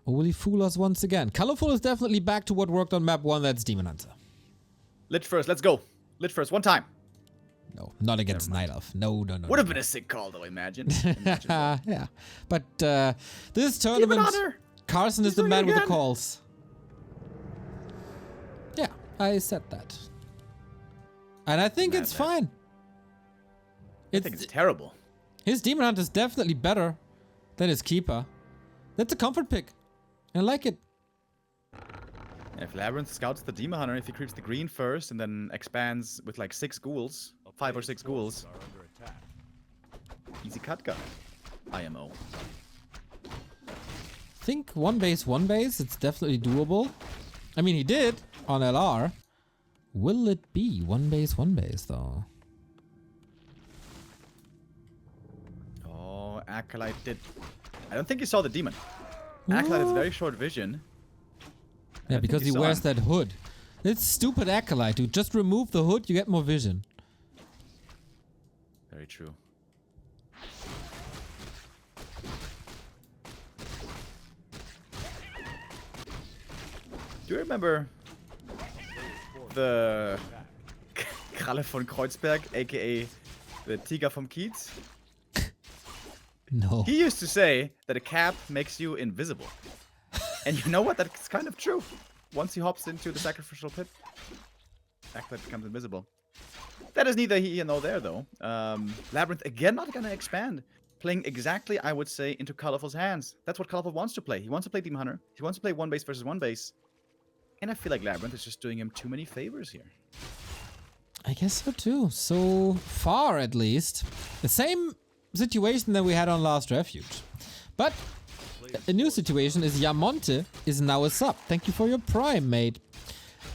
Or will he fool us once again? Colorful is definitely back to what worked on map 1, that's Demon Hunter. Lich first, let's go. Lich first, one time. No, not against Night Elf. No. Would have been a sick call, though, imagine. Yeah. But this tournament, Carson is the man with the calls. Yeah, I said that. And I think it's fine. I think it's terrible. His Demon Hunter is definitely better than his Keeper. That's a comfort pick. I like it. If Labyrinth scouts the Demon Hunter, if he creeps the green first and then expands with like 6 ghouls, 5 or 6 ghouls. Easy cut guy. IMO. Think one base, it's definitely doable. I mean, he did on LR. Will it be one base though? Oh, Acolyte did. I don't think he saw the demon. Acolyte has very short vision. Yeah, because he wears that hood. It's stupid Acolyte, dude. Just remove the hood, you get more vision. Very true. Do you remember the Kralle von Kreuzberg, aka the Tiger vom Kiez? No. He used to say that a cap makes you invisible. And you know what? That's kind of true. Once he hops into the sacrificial pit, Acolyte becomes invisible. That is neither here nor there, though. Labyrinth, again, not going to expand. Playing exactly, I would say, into Colorful's hands. That's what Colorful wants to play. He wants to play Demon Hunter. He wants to play one base versus one base. And I feel like Labyrinth is just doing him too many favors here. I guess so too. So far, at least. The same situation that we had on last Refuge. But a new situation is Yamonte is now a sub. Thank you for your prime, mate.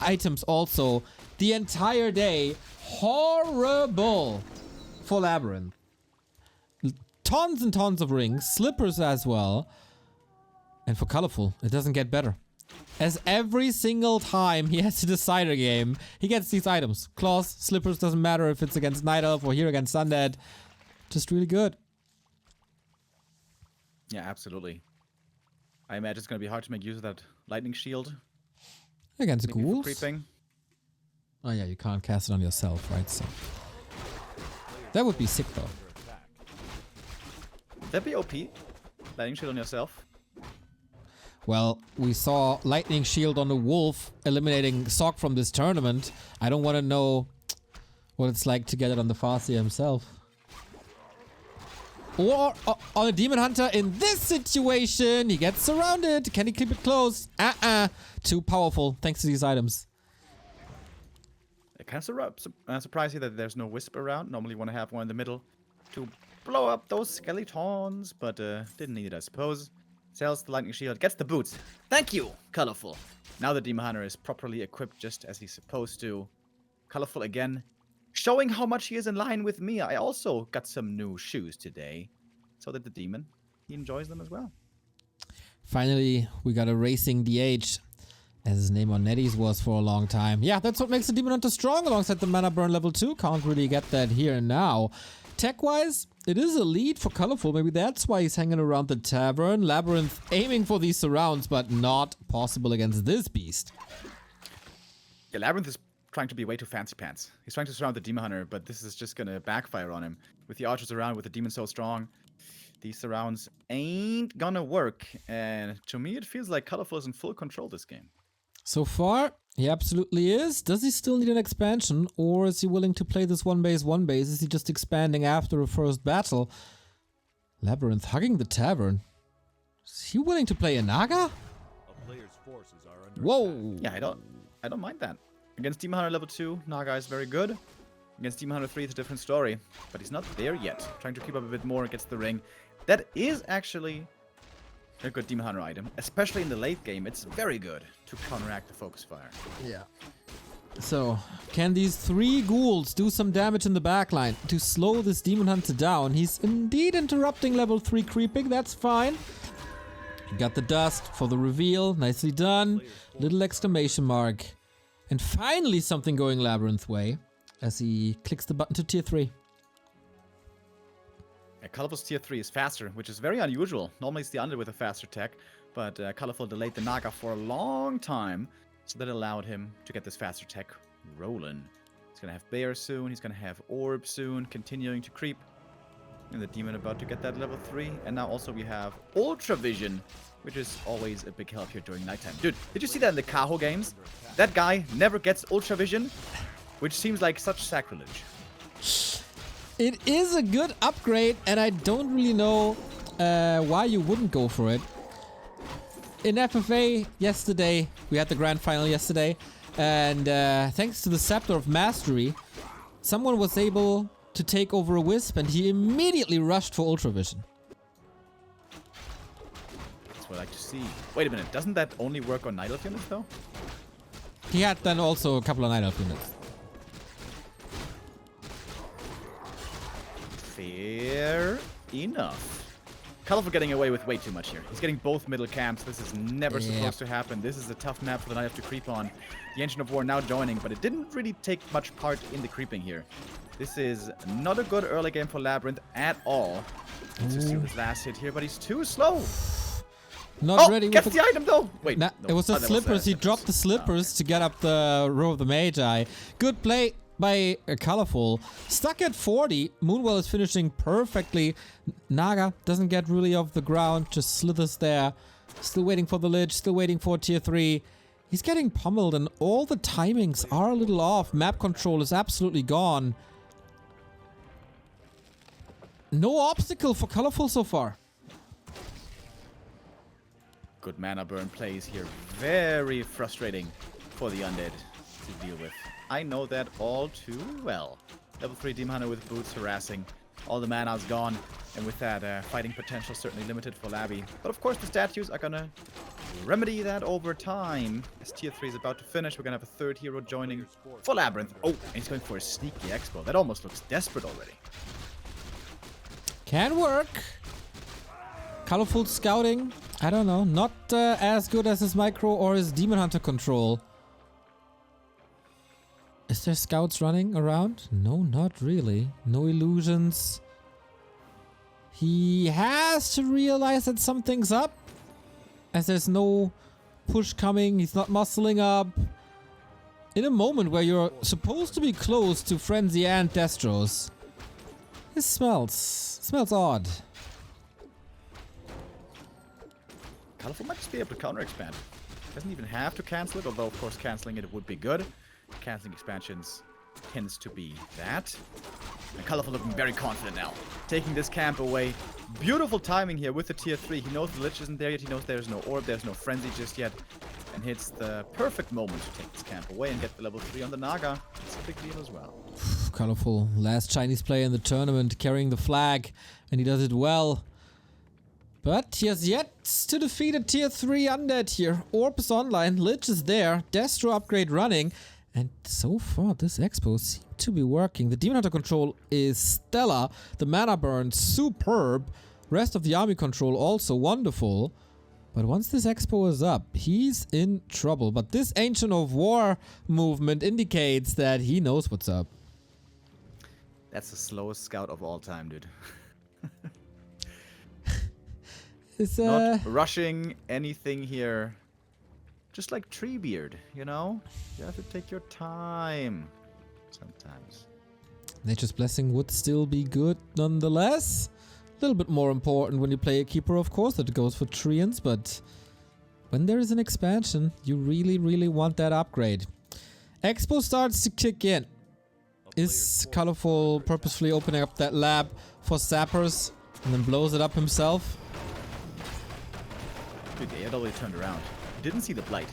Items also the entire day. Horrible. for Labyrinth. Tons and tons of rings, slippers as well. And for Colorful, it doesn't get better. As every single time he has to decide a game, he gets these items. Claws, slippers, doesn't matter if it's against Night Elf or here against Undead. Just really good. Yeah, absolutely. I imagine it's going to be hard to make use of that lightning shield. Against Maybe for ghouls? creeping. Oh yeah, you can't cast it on yourself, right? So that would be sick though. Would that be OP? Lightning shield on yourself? Well, we saw Lightning Shield on the Wolf eliminating Sock from this tournament. I don't want to know what it's like to get it on the Farseer himself. Or on a Demon Hunter in this situation. He gets surrounded. Can he keep it close? Too powerful thanks to these items. It kind of surprising that there's no Wisp around. Normally you want to have one in the middle to blow up those skeletons, but didn't need it, I suppose. Sells the lightning shield, gets the boots. Thank you, Colorful. Now the Demon Hunter is properly equipped just as he's supposed to. Colorful again, showing how much he is in line with me. I also got some new shoes today, so that the demon, he enjoys them as well. Finally, we got a racing DH, as his name on Netties was for a long time. Yeah, that's what makes the Demon Hunter strong alongside the mana burn level 2. Can't really get that here and now. Tech-wise, it is a lead for Colorful. Maybe that's why he's hanging around the tavern. Labyrinth aiming for these surrounds, but not possible against this beast. Yeah, Labyrinth is trying to be way too fancy pants. He's trying to surround the Demon Hunter, but this is just gonna backfire on him. With the archers around, with the demon so strong, these surrounds ain't gonna work. And to me, it feels like Colorful is in full control this game. So far, he absolutely is. Does he still need an expansion, or is he willing to play this one base? Is he just expanding after a first battle? Labyrinth hugging the tavern. Is he willing to play a Naga? Whoa! Yeah, I don't mind that. Against Demon Hunter level 2, Naga is very good. Against Demon Hunter 3, it's a different story. But he's not there yet. Trying to keep up a bit more against the ring. That is actually a good Demon Hunter item. Especially in the late game, it's very good to counteract the focus fire. Yeah. So, can these 3 ghouls do some damage in the backline to slow this Demon Hunter down? He's indeed interrupting level 3 creeping, that's fine. Got the dust for the reveal, nicely done. Little exclamation mark. And finally something going Labyrinth way as he clicks the button to tier 3. Colorful's tier 3 is faster, which is very unusual. Normally it's the Undead with a faster tech, but Colorful delayed the Naga for a long time, so that allowed him to get this faster tech rolling. He's gonna have Bear soon, he's gonna have Orb soon, continuing to creep. And the Demon about to get that level 3, and now also we have Ultra Vision, which is always a big help here during nighttime. Dude, did you see that in the Kaho games? That guy never gets Ultra Vision, which seems like such sacrilege. It is a good upgrade, and I don't really know why you wouldn't go for it. In FFA yesterday, we had the grand final yesterday, and thanks to the Scepter of Mastery, someone was able to take over a Wisp, and he immediately rushed for Ultra Vision. That's what I like to see. Wait a minute, doesn't that only work on Night Elf units, though? He had then also a couple of Night Elf units. Fair enough. Colorful getting away with way too much here. He's getting both middle camps. This is never supposed to happen. This is a tough map for the Night Elf to creep on. The Ancient of War now joining, but it didn't really take much part in the creeping here. This is not a good early game for Labyrinth at all. Let's just see his last hit here, but he's too slow. Not ready gets with the item though. Wait, no, it was the slippers. He dropped the slippers to get up the row of the Magi. Good play by Colorful. Stuck at 40. Moonwell is finishing perfectly. Naga doesn't get really off the ground, just slithers there. Still waiting for the Lich, still waiting for tier 3. He's getting pummeled and all the timings are a little off. Map control is absolutely gone. No obstacle for Colorful so far. Good mana burn plays here. Very frustrating for the Undead to deal with. I know that all too well. Level 3 Demon Hunter with boots harassing. All the mana's gone. And with that, fighting potential certainly limited for Labby. But of course the statues are gonna remedy that over time. As tier 3 is about to finish, we're gonna have a third hero joining for Labyrinth. Oh, and he's going for a sneaky expo. That almost looks desperate already. Can work. Colorful scouting. I don't know. Not as good as his micro or his Demon Hunter control. Is there scouts running around? No, not really. No illusions. He has to realize that something's up. As there's no push coming. He's not muscling up. In a moment where you're supposed to be close to Frenzy and Destros. This smells odd. Colorful might just be able to counter expand. Doesn't even have to cancel it, although of course canceling it would be good. Canceling expansions tends to be that. And Colorful looking very confident now. Taking this camp away. Beautiful timing here with the tier 3. He knows the Lich isn't there yet. He knows there's no orb, there's no frenzy just yet. And hits the perfect moment to take this camp away and get the level 3 on the Naga. It's a big deal as well. Colorful. Last Chinese player in the tournament carrying the flag. And he does it well. But he has yet to defeat a tier 3 undead here. Orb is online. Lich is there. Destro upgrade running. And so far, this expo seems to be working. The Demon Hunter control is stellar. The mana burn, superb. Rest of the army control also wonderful. But once this expo is up, he's in trouble. But this Ancient of War movement indicates that he knows what's up. That's the slowest scout of all time, dude. It's not rushing anything here. Just like Treebeard, you know? You have to take your time sometimes. Nature's Blessing would still be good nonetheless. A little bit more important when you play a Keeper, of course, that goes for Treants, but when there is an expansion, you really, really want that upgrade. Expo starts to kick in. Is Colorful purposefully opening up that lab for sappers and then blows it up himself? Dude, they had already turned around. Didn't see the Blight.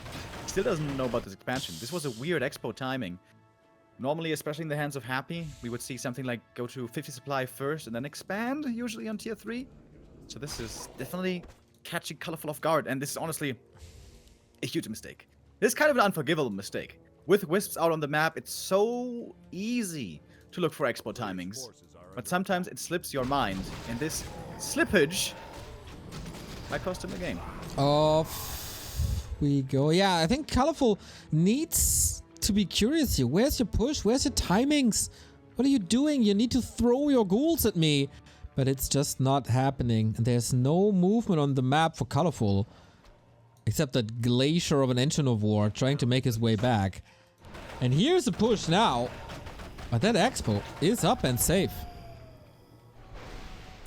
Still doesn't know about this expansion. This was a weird expo timing. Normally, especially in the hands of Happy, we would see something like go to 50 supply first and then expand, usually on tier 3. So this is definitely catching Colorful off guard, and this is honestly a huge mistake. This is kind of an unforgivable mistake. With Wisps out on the map, it's so easy to look for expo timings, but sometimes it slips your mind, and this slippage might cost him the game. Off we go. Yeah, I think Colorful needs to be curious here. Where's your push? Where's your timings? What are you doing? You need to throw your ghouls at me. But it's just not happening. And there's no movement on the map for Colorful. Except that glacier of an Ancient of War trying to make his way back. And here's the push now. But that expo is up and safe.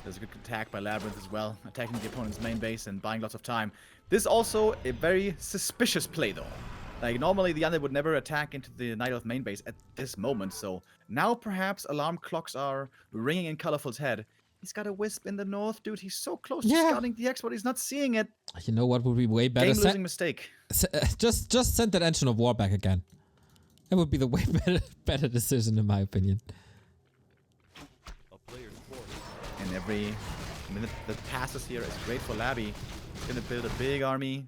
There's a good attack by LabyRinth as well, attacking the opponent's main base and buying lots of time. This is also a very suspicious play though. Like normally the undead would never attack into the Night Elf main base at this moment, so now perhaps alarm clocks are ringing in Colorful's head. He's got a Wisp in the north, dude. He's so close to scouting the X, but he's not seeing it. You know what would be way better? Game-losing mistake. Just send that Ancient of War back again. That would be the way better decision in my opinion. And every minute that passes here is great for Labby. He's gonna build a big army.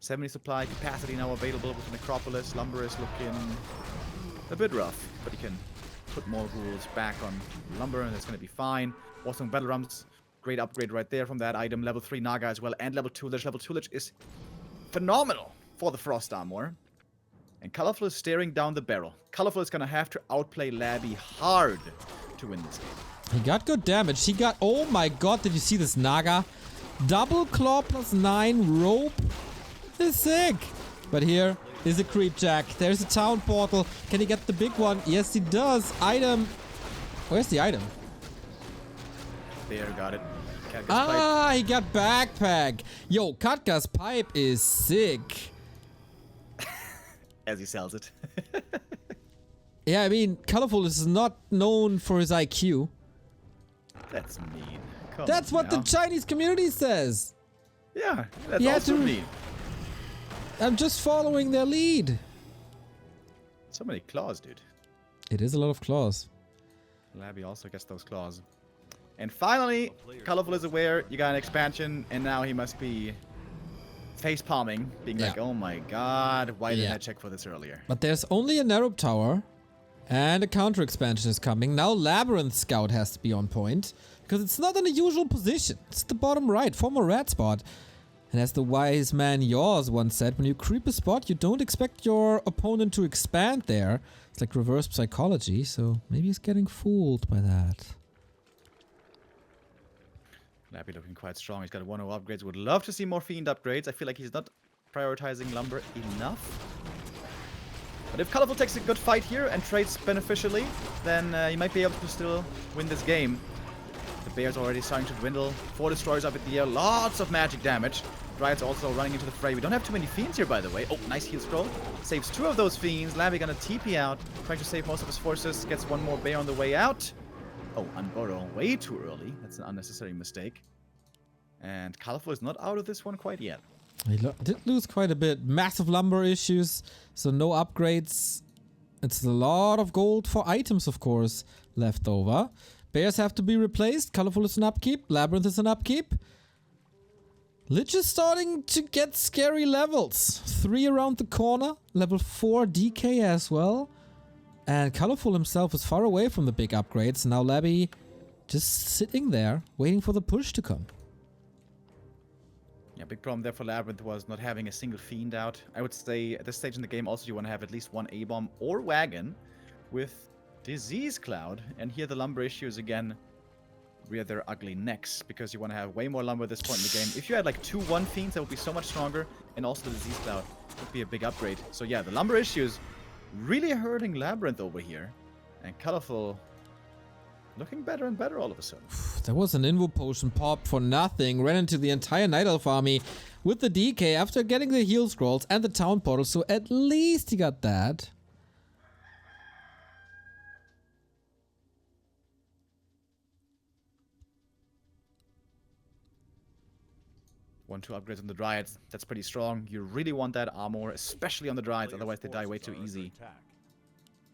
70 supply capacity now available with the Necropolis. Lumber is looking a bit rough, but he can put more ghouls back on Lumber and that's gonna be fine. Awesome Battle Drums. Great upgrade right there from that item. Level 3 Naga as well, and level 2 Lich. Level 2 Lich is phenomenal for the Frost Armor. And Colorful is staring down the barrel. Colorful is gonna have to outplay Labby hard to win this game. He got good damage. He got... Oh my god, did you see this Naga? Double claw plus 9 rope. This is sick. But here is a creep jack. There's a town portal. Can he get the big one? Yes, he does. Item. Where's the item? There, got it. Ah, he got backpack. Yo, Katka's pipe is sick. As he sells it. Yeah, I mean, Colorful is not known for his IQ. That's mean. That's what the Chinese community says. Yeah, that's also mean. I'm just following their lead. So many claws, dude. It is a lot of claws. Labby also gets those claws. And finally, Colorful is aware you got an expansion, and now he must be face palming, being like, oh my god, why didn't I check for this earlier? But there's only a narrow tower, And a counter expansion is coming. Now Labyrinth Scout has to be on point. Because it's not in a usual position. It's the bottom right, former red spot. And as the wise man Yaws once said, when you creep a spot, you don't expect your opponent to expand there. It's like reverse psychology, so maybe he's getting fooled by that. Labby looking quite strong. He's got 1-0 upgrades. Would love to see more Fiend upgrades. I feel like he's not prioritizing lumber enough. But if Colorful takes a good fight here and trades beneficially, then he might be able to still win this game. The Bears already starting to dwindle. 4 destroyers up in the air. Lots of magic damage. Dryad's also running into the fray. We don't have too many Fiends here, by the way. Oh, nice heal scroll. Saves 2 of those Fiends. Labby gonna TP out. Trying to save most of his forces. Gets 1 more Bear on the way out. Oh, Unburrow way too early. That's an unnecessary mistake. And Colorful is not out of this one quite yet. He did lose quite a bit. Massive lumber issues, so no upgrades. It's a lot of gold for items, of course, left over. Bears have to be replaced. Colorful is an upkeep. Labyrinth is an upkeep. Lich is starting to get scary levels. 3 around the corner. Level 4 DK as well. And Colorful himself is far away from the big upgrades. Now Labby just sitting there, waiting for the push to come. Yeah, big problem there for Labyrinth was not having a single Fiend out. I would say at this stage in the game also you want to have at least 1 A-bomb or wagon with Disease Cloud. And here the lumber issues again rear their ugly necks because you want to have way more lumber at this point in the game. If you had like 2 1 Fiends, that would be so much stronger. And also the Disease Cloud would be a big upgrade. So yeah, the lumber issues really hurting Labyrinth over here. And Colorful looking better and better all of a sudden. There was an Invo Potion pop for nothing. Ran into the entire Night Elf army with the DK after getting the heal scrolls and the town portal. So at least he got that. One, 2 upgrades on the Dryads. That's pretty strong. You really want that armor, especially on the Dryads, otherwise they die way too easy.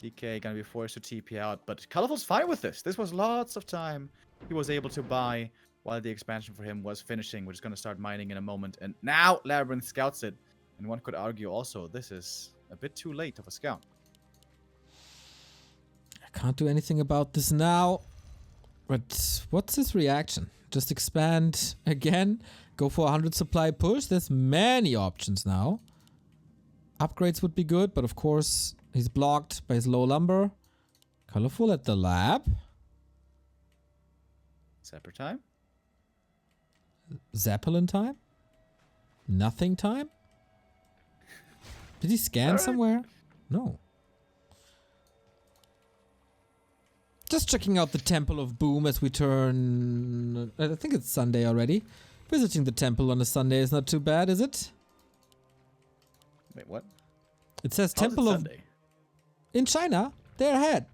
DK gonna be forced to TP out, but Colorful's fine with this. This was lots of time he was able to buy while the expansion for him was finishing. We're just gonna start mining in a moment. And now Labyrinth scouts it. And one could argue also this is a bit too late of a scout. I can't do anything about this now. But what's his reaction? Just expand again? Go for a 100 supply push? There's many options now. Upgrades would be good, but of course he's blocked by his low lumber. Colorful at the lab. Separate time. Zeppelin time? Nothing time? Did he scan somewhere? No. Just checking out the Temple of Boom as we turn... I think it's Sunday already. Visiting the temple on a Sunday is not too bad, is it? Wait, what? It says How's it Temple of... Sunday? In China, they're ahead.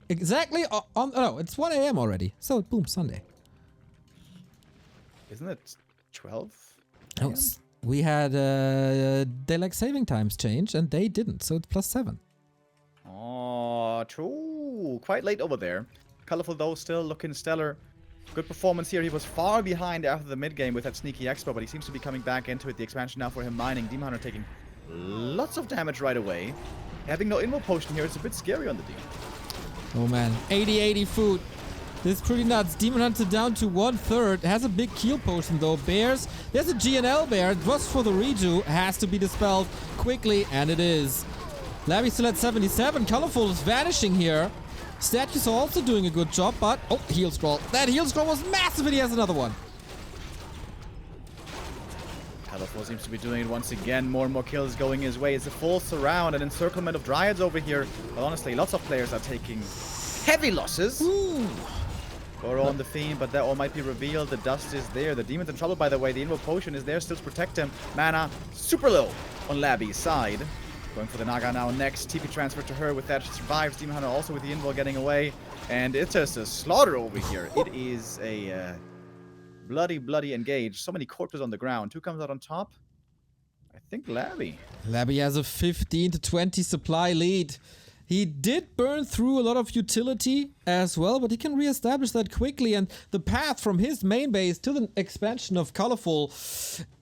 Exactly on... Oh, it's 1 a.m. already. So, boom, Sunday. Isn't it 12? Oh, we had daylight saving times change, and they didn't. So, it's +7. Oh, true. Quite late over there. Colorful, though, still looking stellar. Good performance here. He was far behind after the mid-game with that sneaky expo, but he seems to be coming back into it. The expansion now for him mining. Demon Hunter taking lots of damage right away. Having no Invo Potion here, it's a bit scary on the Demon. Oh man, 80-80 food. This is pretty nuts. Demon Hunter down to 1/3. Has a big heal potion though. Bears. There's a GNL bear. It was for the redo. Has to be dispelled quickly, and it is. Labby still at 77. Colorful is vanishing here. Statues are also doing a good job, but... Oh, heal scroll. That heal scroll was massive, and he has another one. Colorful seems to be doing it once again. More and more kills going his way. It's a full surround, an encirclement of Dryads over here. But honestly, lots of players are taking heavy losses. Ooh. Goro on the Fiend, but that all might be revealed. The dust is there. The Demon's in trouble, by the way. The Invo Potion is there still to protect him. Mana super low on Labby's side. Going for the Naga now next. TP transfer to her with that. She survives. Demon Hunter also with the Invo getting away. And it's just a slaughter over here. It is a bloody engage. So many corpses on the ground. Who comes out on top? I think Labby. Labby has a 15 to 20 supply lead. He did burn through a lot of utility as well, but he can reestablish that quickly. And the path from his main base to the expansion of Colorful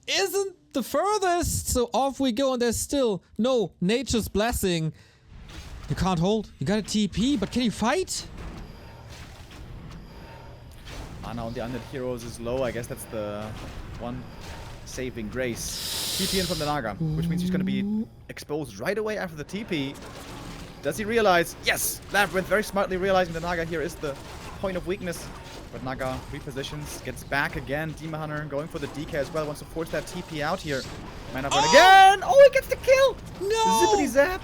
isn't the furthest. So off we go, and there's still no nature's blessing. You can't hold. You got a TP, but can you fight? Mana on the undead heroes is low. I guess that's the one saving grace. TP in from the Naga, which means he's going to be exposed right away after the TP. Does he realize? Yes! LabyRinth very smartly realizing the Naga here is the point of weakness. But Naga repositions, gets back again. Demon Hunter going for the DK as well. Wants to force that TP out here. Mana burn again! Oh, he gets the kill! No! Zippity zap!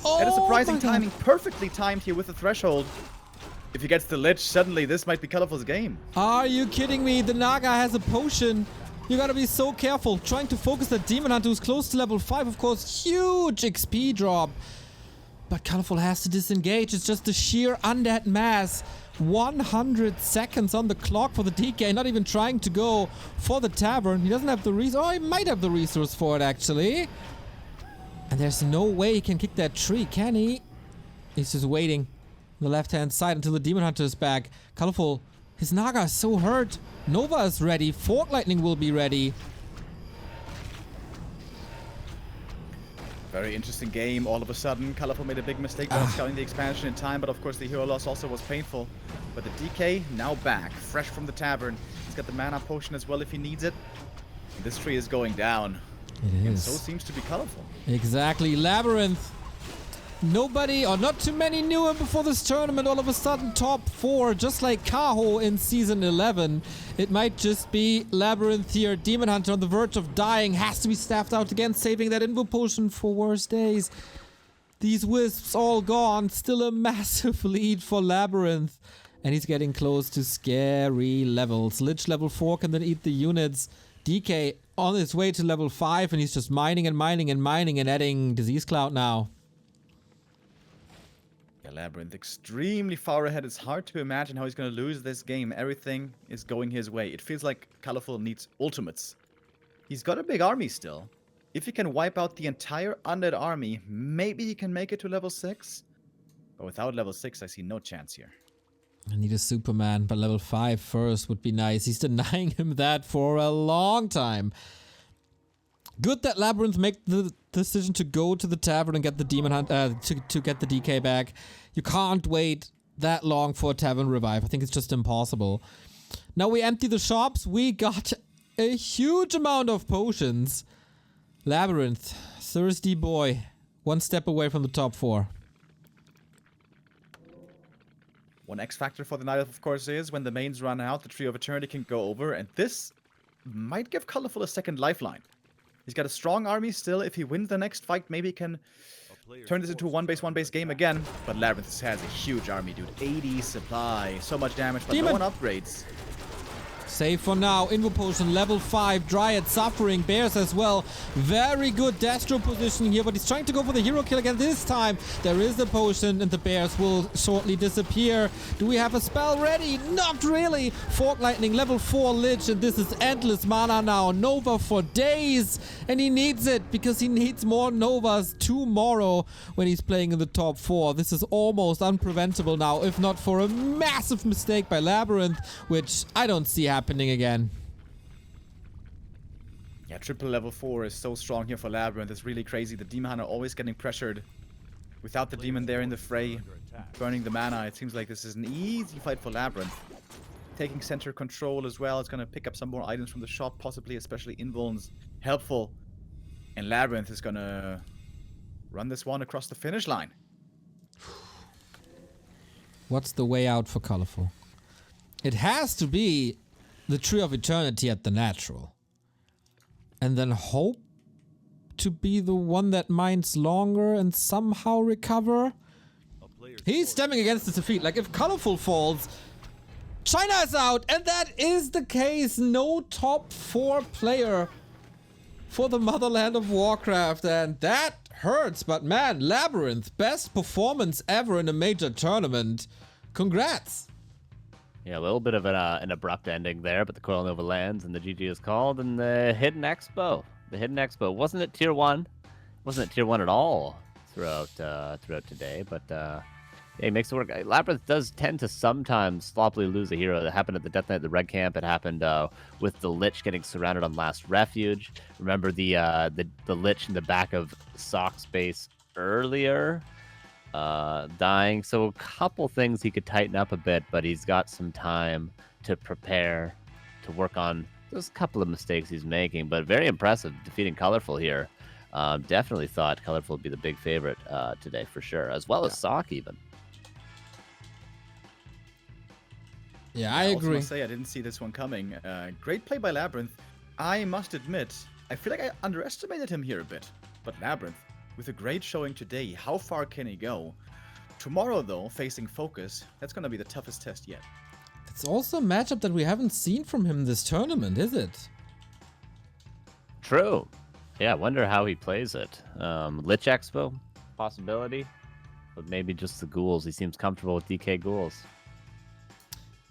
Oh, And a surprising my God. timing, perfectly timed here with the threshold. If he gets the Lich, suddenly this might be Colorful's game. Are you kidding me? The Naga has a potion. You gotta be so careful. Trying to focus that Demon Hunter who's close to level 5. Of course, huge XP drop. But Colorful has to disengage. It's just the sheer undead mass. 100 seconds on the clock for the DK. Not even trying to go for the tavern. He doesn't have the resource. Oh, he might have the resource for it, actually. And there's no way he can kick that tree, can he? He's just waiting on the left-hand side until the Demon Hunter is back. Colorful. His Naga is so hurt. Nova is ready. Fork Lightning will be ready. Very interesting game. All of a sudden, Colorful made a big mistake by scouting the expansion in time, but of course the hero loss also was painful. But the DK now back, fresh from the tavern. He's got the mana potion as well if he needs it. And this tree is going down. It And is. so seems to be Colorful. Exactly. LabyRinth. Nobody or not too many knew him before this tournament. All of a sudden, top 4, just like Kaho in season 11. It might just be LabyRinth here. Demon Hunter on the verge of dying. Has to be staffed out again, saving that Invo Potion for worse days. These wisps all gone. Still a massive lead for LabyRinth. And he's getting close to scary levels. Lich level 4 can then eat the units. DK on his way to level 5, and he's just mining and mining and mining and adding Disease Cloud now. Yeah, LabyRinth extremely far ahead. It's hard to imagine how he's going to lose this game. Everything is going his way. It feels like Colorful needs ultimates. He's got a big army still. If he can wipe out the entire undead army, maybe he can make it to level 6. But without level 6, I see no chance here. I need a Superman, but level 5 first would be nice. He's denying him that for a long time. Good that LabyRinth make the decision to go to the tavern and get the Demon Hunt, to get the DK back. You can't wait that long for a tavern revive. I think it's just impossible. Now we empty the shops. We got a huge amount of potions. LabyRinth, thirsty boy, one step away from the top 4. One X factor for the night, of course, is when the mains run out, the Tree of Eternity can go over, and this might give Colorful a second lifeline. He's got a strong army still. If he wins the next fight, maybe he can turn this into a one-base game again. But LabyRinth has a huge army, dude. 80 supply. So much damage, but Demon. no one upgrades. Save for now. Invo Potion, level 5. Dryad suffering. Bears as well. Very good Destro position here, but he's trying to go for the hero kill again this time. There is a potion, and the bears will shortly disappear. Do we have a spell ready? Not really. Fork Lightning, level 4 Lich, and this is endless mana now. Nova for days, and he needs it because he needs more Novas tomorrow when he's playing in the top 4. This is almost unpreventable now, if not for a massive mistake by LabyRinth, which I don't see happening again. Yeah, triple level 4 is so strong here for LabyRinth. It's really crazy. The Demon Hunter always getting pressured. Without the Demon there in the fray, burning the mana, it seems like this is an easy fight for LabyRinth. Taking center control as well. It's going to pick up some more items from the shop, possibly, especially Invulns. Helpful. And LabyRinth is going to run this one across the finish line. What's the way out for Colorful? It has to be the Tree of Eternity at the natural. And then hope to be the one that mines longer and somehow recover. He's stemming against the defeat. Like, if Colorful falls, China is out. And that is the case. No top 4 player for the motherland of Warcraft. And that hurts. But man, LabyRinth, best performance ever in a major tournament. Congrats. Yeah, a little bit of an abrupt ending there, but the Coil Nova lands and the GG is called, and the Hidden Expo. The Hidden Expo wasn't it tier 1? Wasn't it tier 1 at all throughout today, but yeah, he makes it work. LabyRinth does tend to sometimes sloppily lose a hero. That happened at the Death Knight at the Red Camp. It happened with the Lich getting surrounded on last Refuge. Remember the Lich in the back of Sock Space earlier? dying. So a couple things he could tighten up a bit, but he's got some time to prepare to work on those couple of mistakes he's making. But very impressive defeating Colorful here. Definitely thought Colorful would be the big favorite today for sure, as well as Sock even. Yeah, I agree. I must say I didn't see this one coming. Great play by LabyRinth. I must admit, I feel like I underestimated him here a bit. But LabyRinth, with a great showing today, how far can he go? Tomorrow, though, facing Focus, that's going to be the toughest test yet. It's also a matchup that we haven't seen from him this tournament, is it? True. Yeah, I wonder how he plays it. Lich Expo, possibility. But maybe just the ghouls. He seems comfortable with DK ghouls.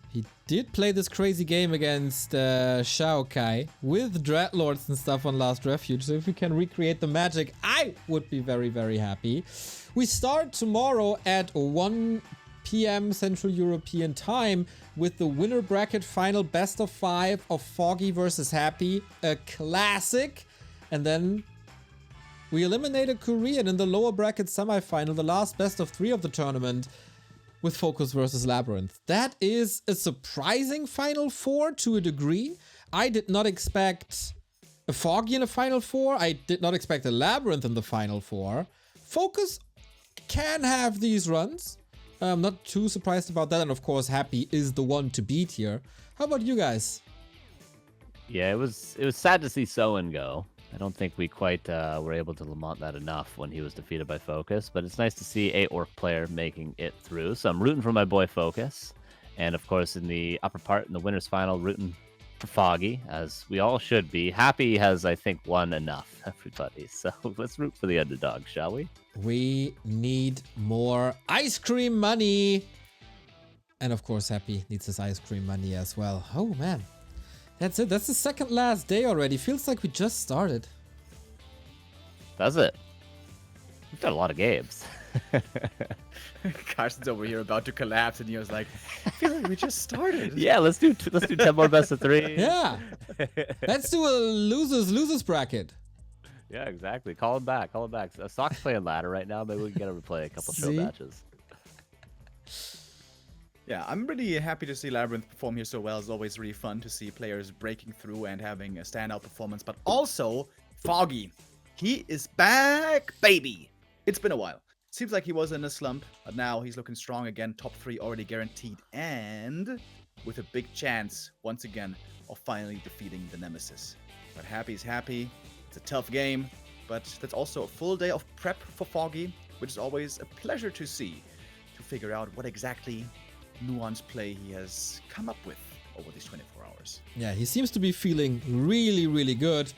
He did play this crazy game against Shao Kai with Dreadlords and stuff on Last Refuge. So if we can recreate the magic, I would be very, very happy. We start tomorrow at 1 p.m. Central European time with the winner bracket final best of 5 of Foggy versus Happy, a classic. And then we eliminate a Korean in the lower bracket semifinal, the last best of 3 of the tournament, with Focus versus LabyRinth. That is a surprising Final Four to a degree. I did not expect a Foggy in a Final Four. I did not expect a LabyRinth in the Final Four. Focus can have these runs. I'm not too surprised about that. And of course, Happy is the one to beat here. How about you guys? Yeah, it was sad to see Soen go. I don't think we quite were able to lament that enough when he was defeated by Focus, but it's nice to see a Orc player making it through. So I'm rooting for my boy Focus. And of course, in the upper part, in the winner's final, rooting for Foggy, as we all should be. Happy has, I think, won enough, everybody. So let's root for the underdog, shall we? We need more ice cream money. And of course, Happy needs his ice cream money as well. Oh, man. That's it. That's the second last day already. Feels like we just started. Does it? We've done a lot of games. Carson's over here about to collapse, and he was like, I feel like we just started. Yeah, let's do 10 more best of 3. Yeah. Let's do a losers bracket. Yeah, exactly. Call him back. Sock's playing ladder right now. Maybe we can get him to play a couple show matches. Yeah, I'm really happy to see LabyRinth perform here so well. It's always really fun to see players breaking through and having a standout performance. But also, Foggy. He is back, baby. It's been a while. Seems like he was in a slump, but now he's looking strong again. Top 3 already guaranteed. And with a big chance, once again, of finally defeating the Nemesis. But Happy's happy. It's a tough game, but that's also a full day of prep for Foggy, which is always a pleasure to see, to figure out what exactly nuanced play he has come up with over these 24 hours. Yeah, he seems to be feeling really, really good.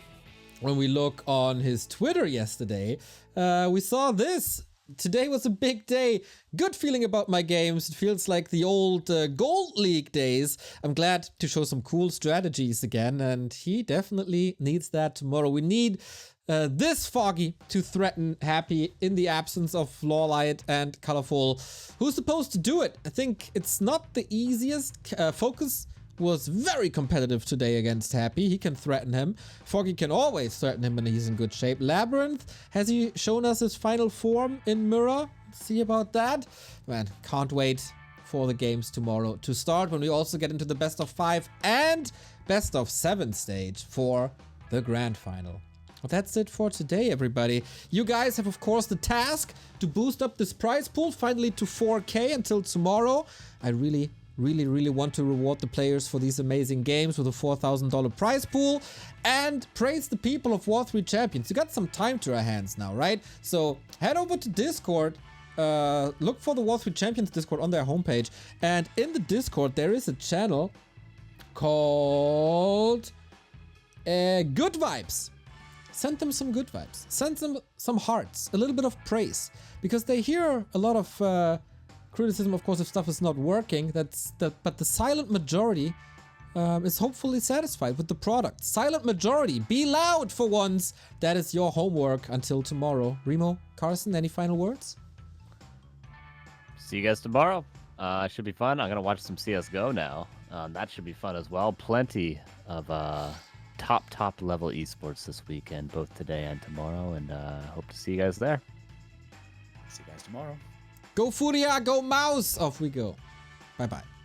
When we look on his Twitter yesterday, we saw this. Today was a big day. Good feeling about my games. It feels like the old Gold League days. I'm glad to show some cool strategies again, and he definitely needs that tomorrow. We need this Foggy to threaten Happy in the absence of Lawlight and Colorful. Who's supposed to do it? I think it's not the easiest. Focus was very competitive today against Happy. He can threaten him. Foggy can always threaten him when he's in good shape. LabyRinth, has he shown us his final form in Mirror? See about that? Man, can't wait for the games tomorrow to start, when we also get into the best of 5 and best of 7 stage for the grand final. Well, that's it for today, everybody. You guys have, of course, the task to boost up this prize pool finally to 4K until tomorrow. I really want to reward the players for these amazing games with a $4,000 prize pool, and praise the people of War3Champions. You got some time to our hands now, right? So head over to Discord, look for the War3Champions Discord on their homepage, and in the Discord there is a channel called Good Vibes. Send them some good vibes. Send them some hearts, a little bit of praise, because they hear a lot of criticism, of course, if stuff is not working. But the silent majority is hopefully satisfied with the product. Silent majority, be loud for once. That is your homework until tomorrow. Remo, Carson, any final words? See you guys tomorrow. Should be fun. I'm gonna watch some CS:GO now. That should be fun as well. Plenty of top level esports this weekend, both today and tomorrow, and hope to see you guys there. See you guys tomorrow. Go Furia, go Mouse! Off we go. Bye-bye.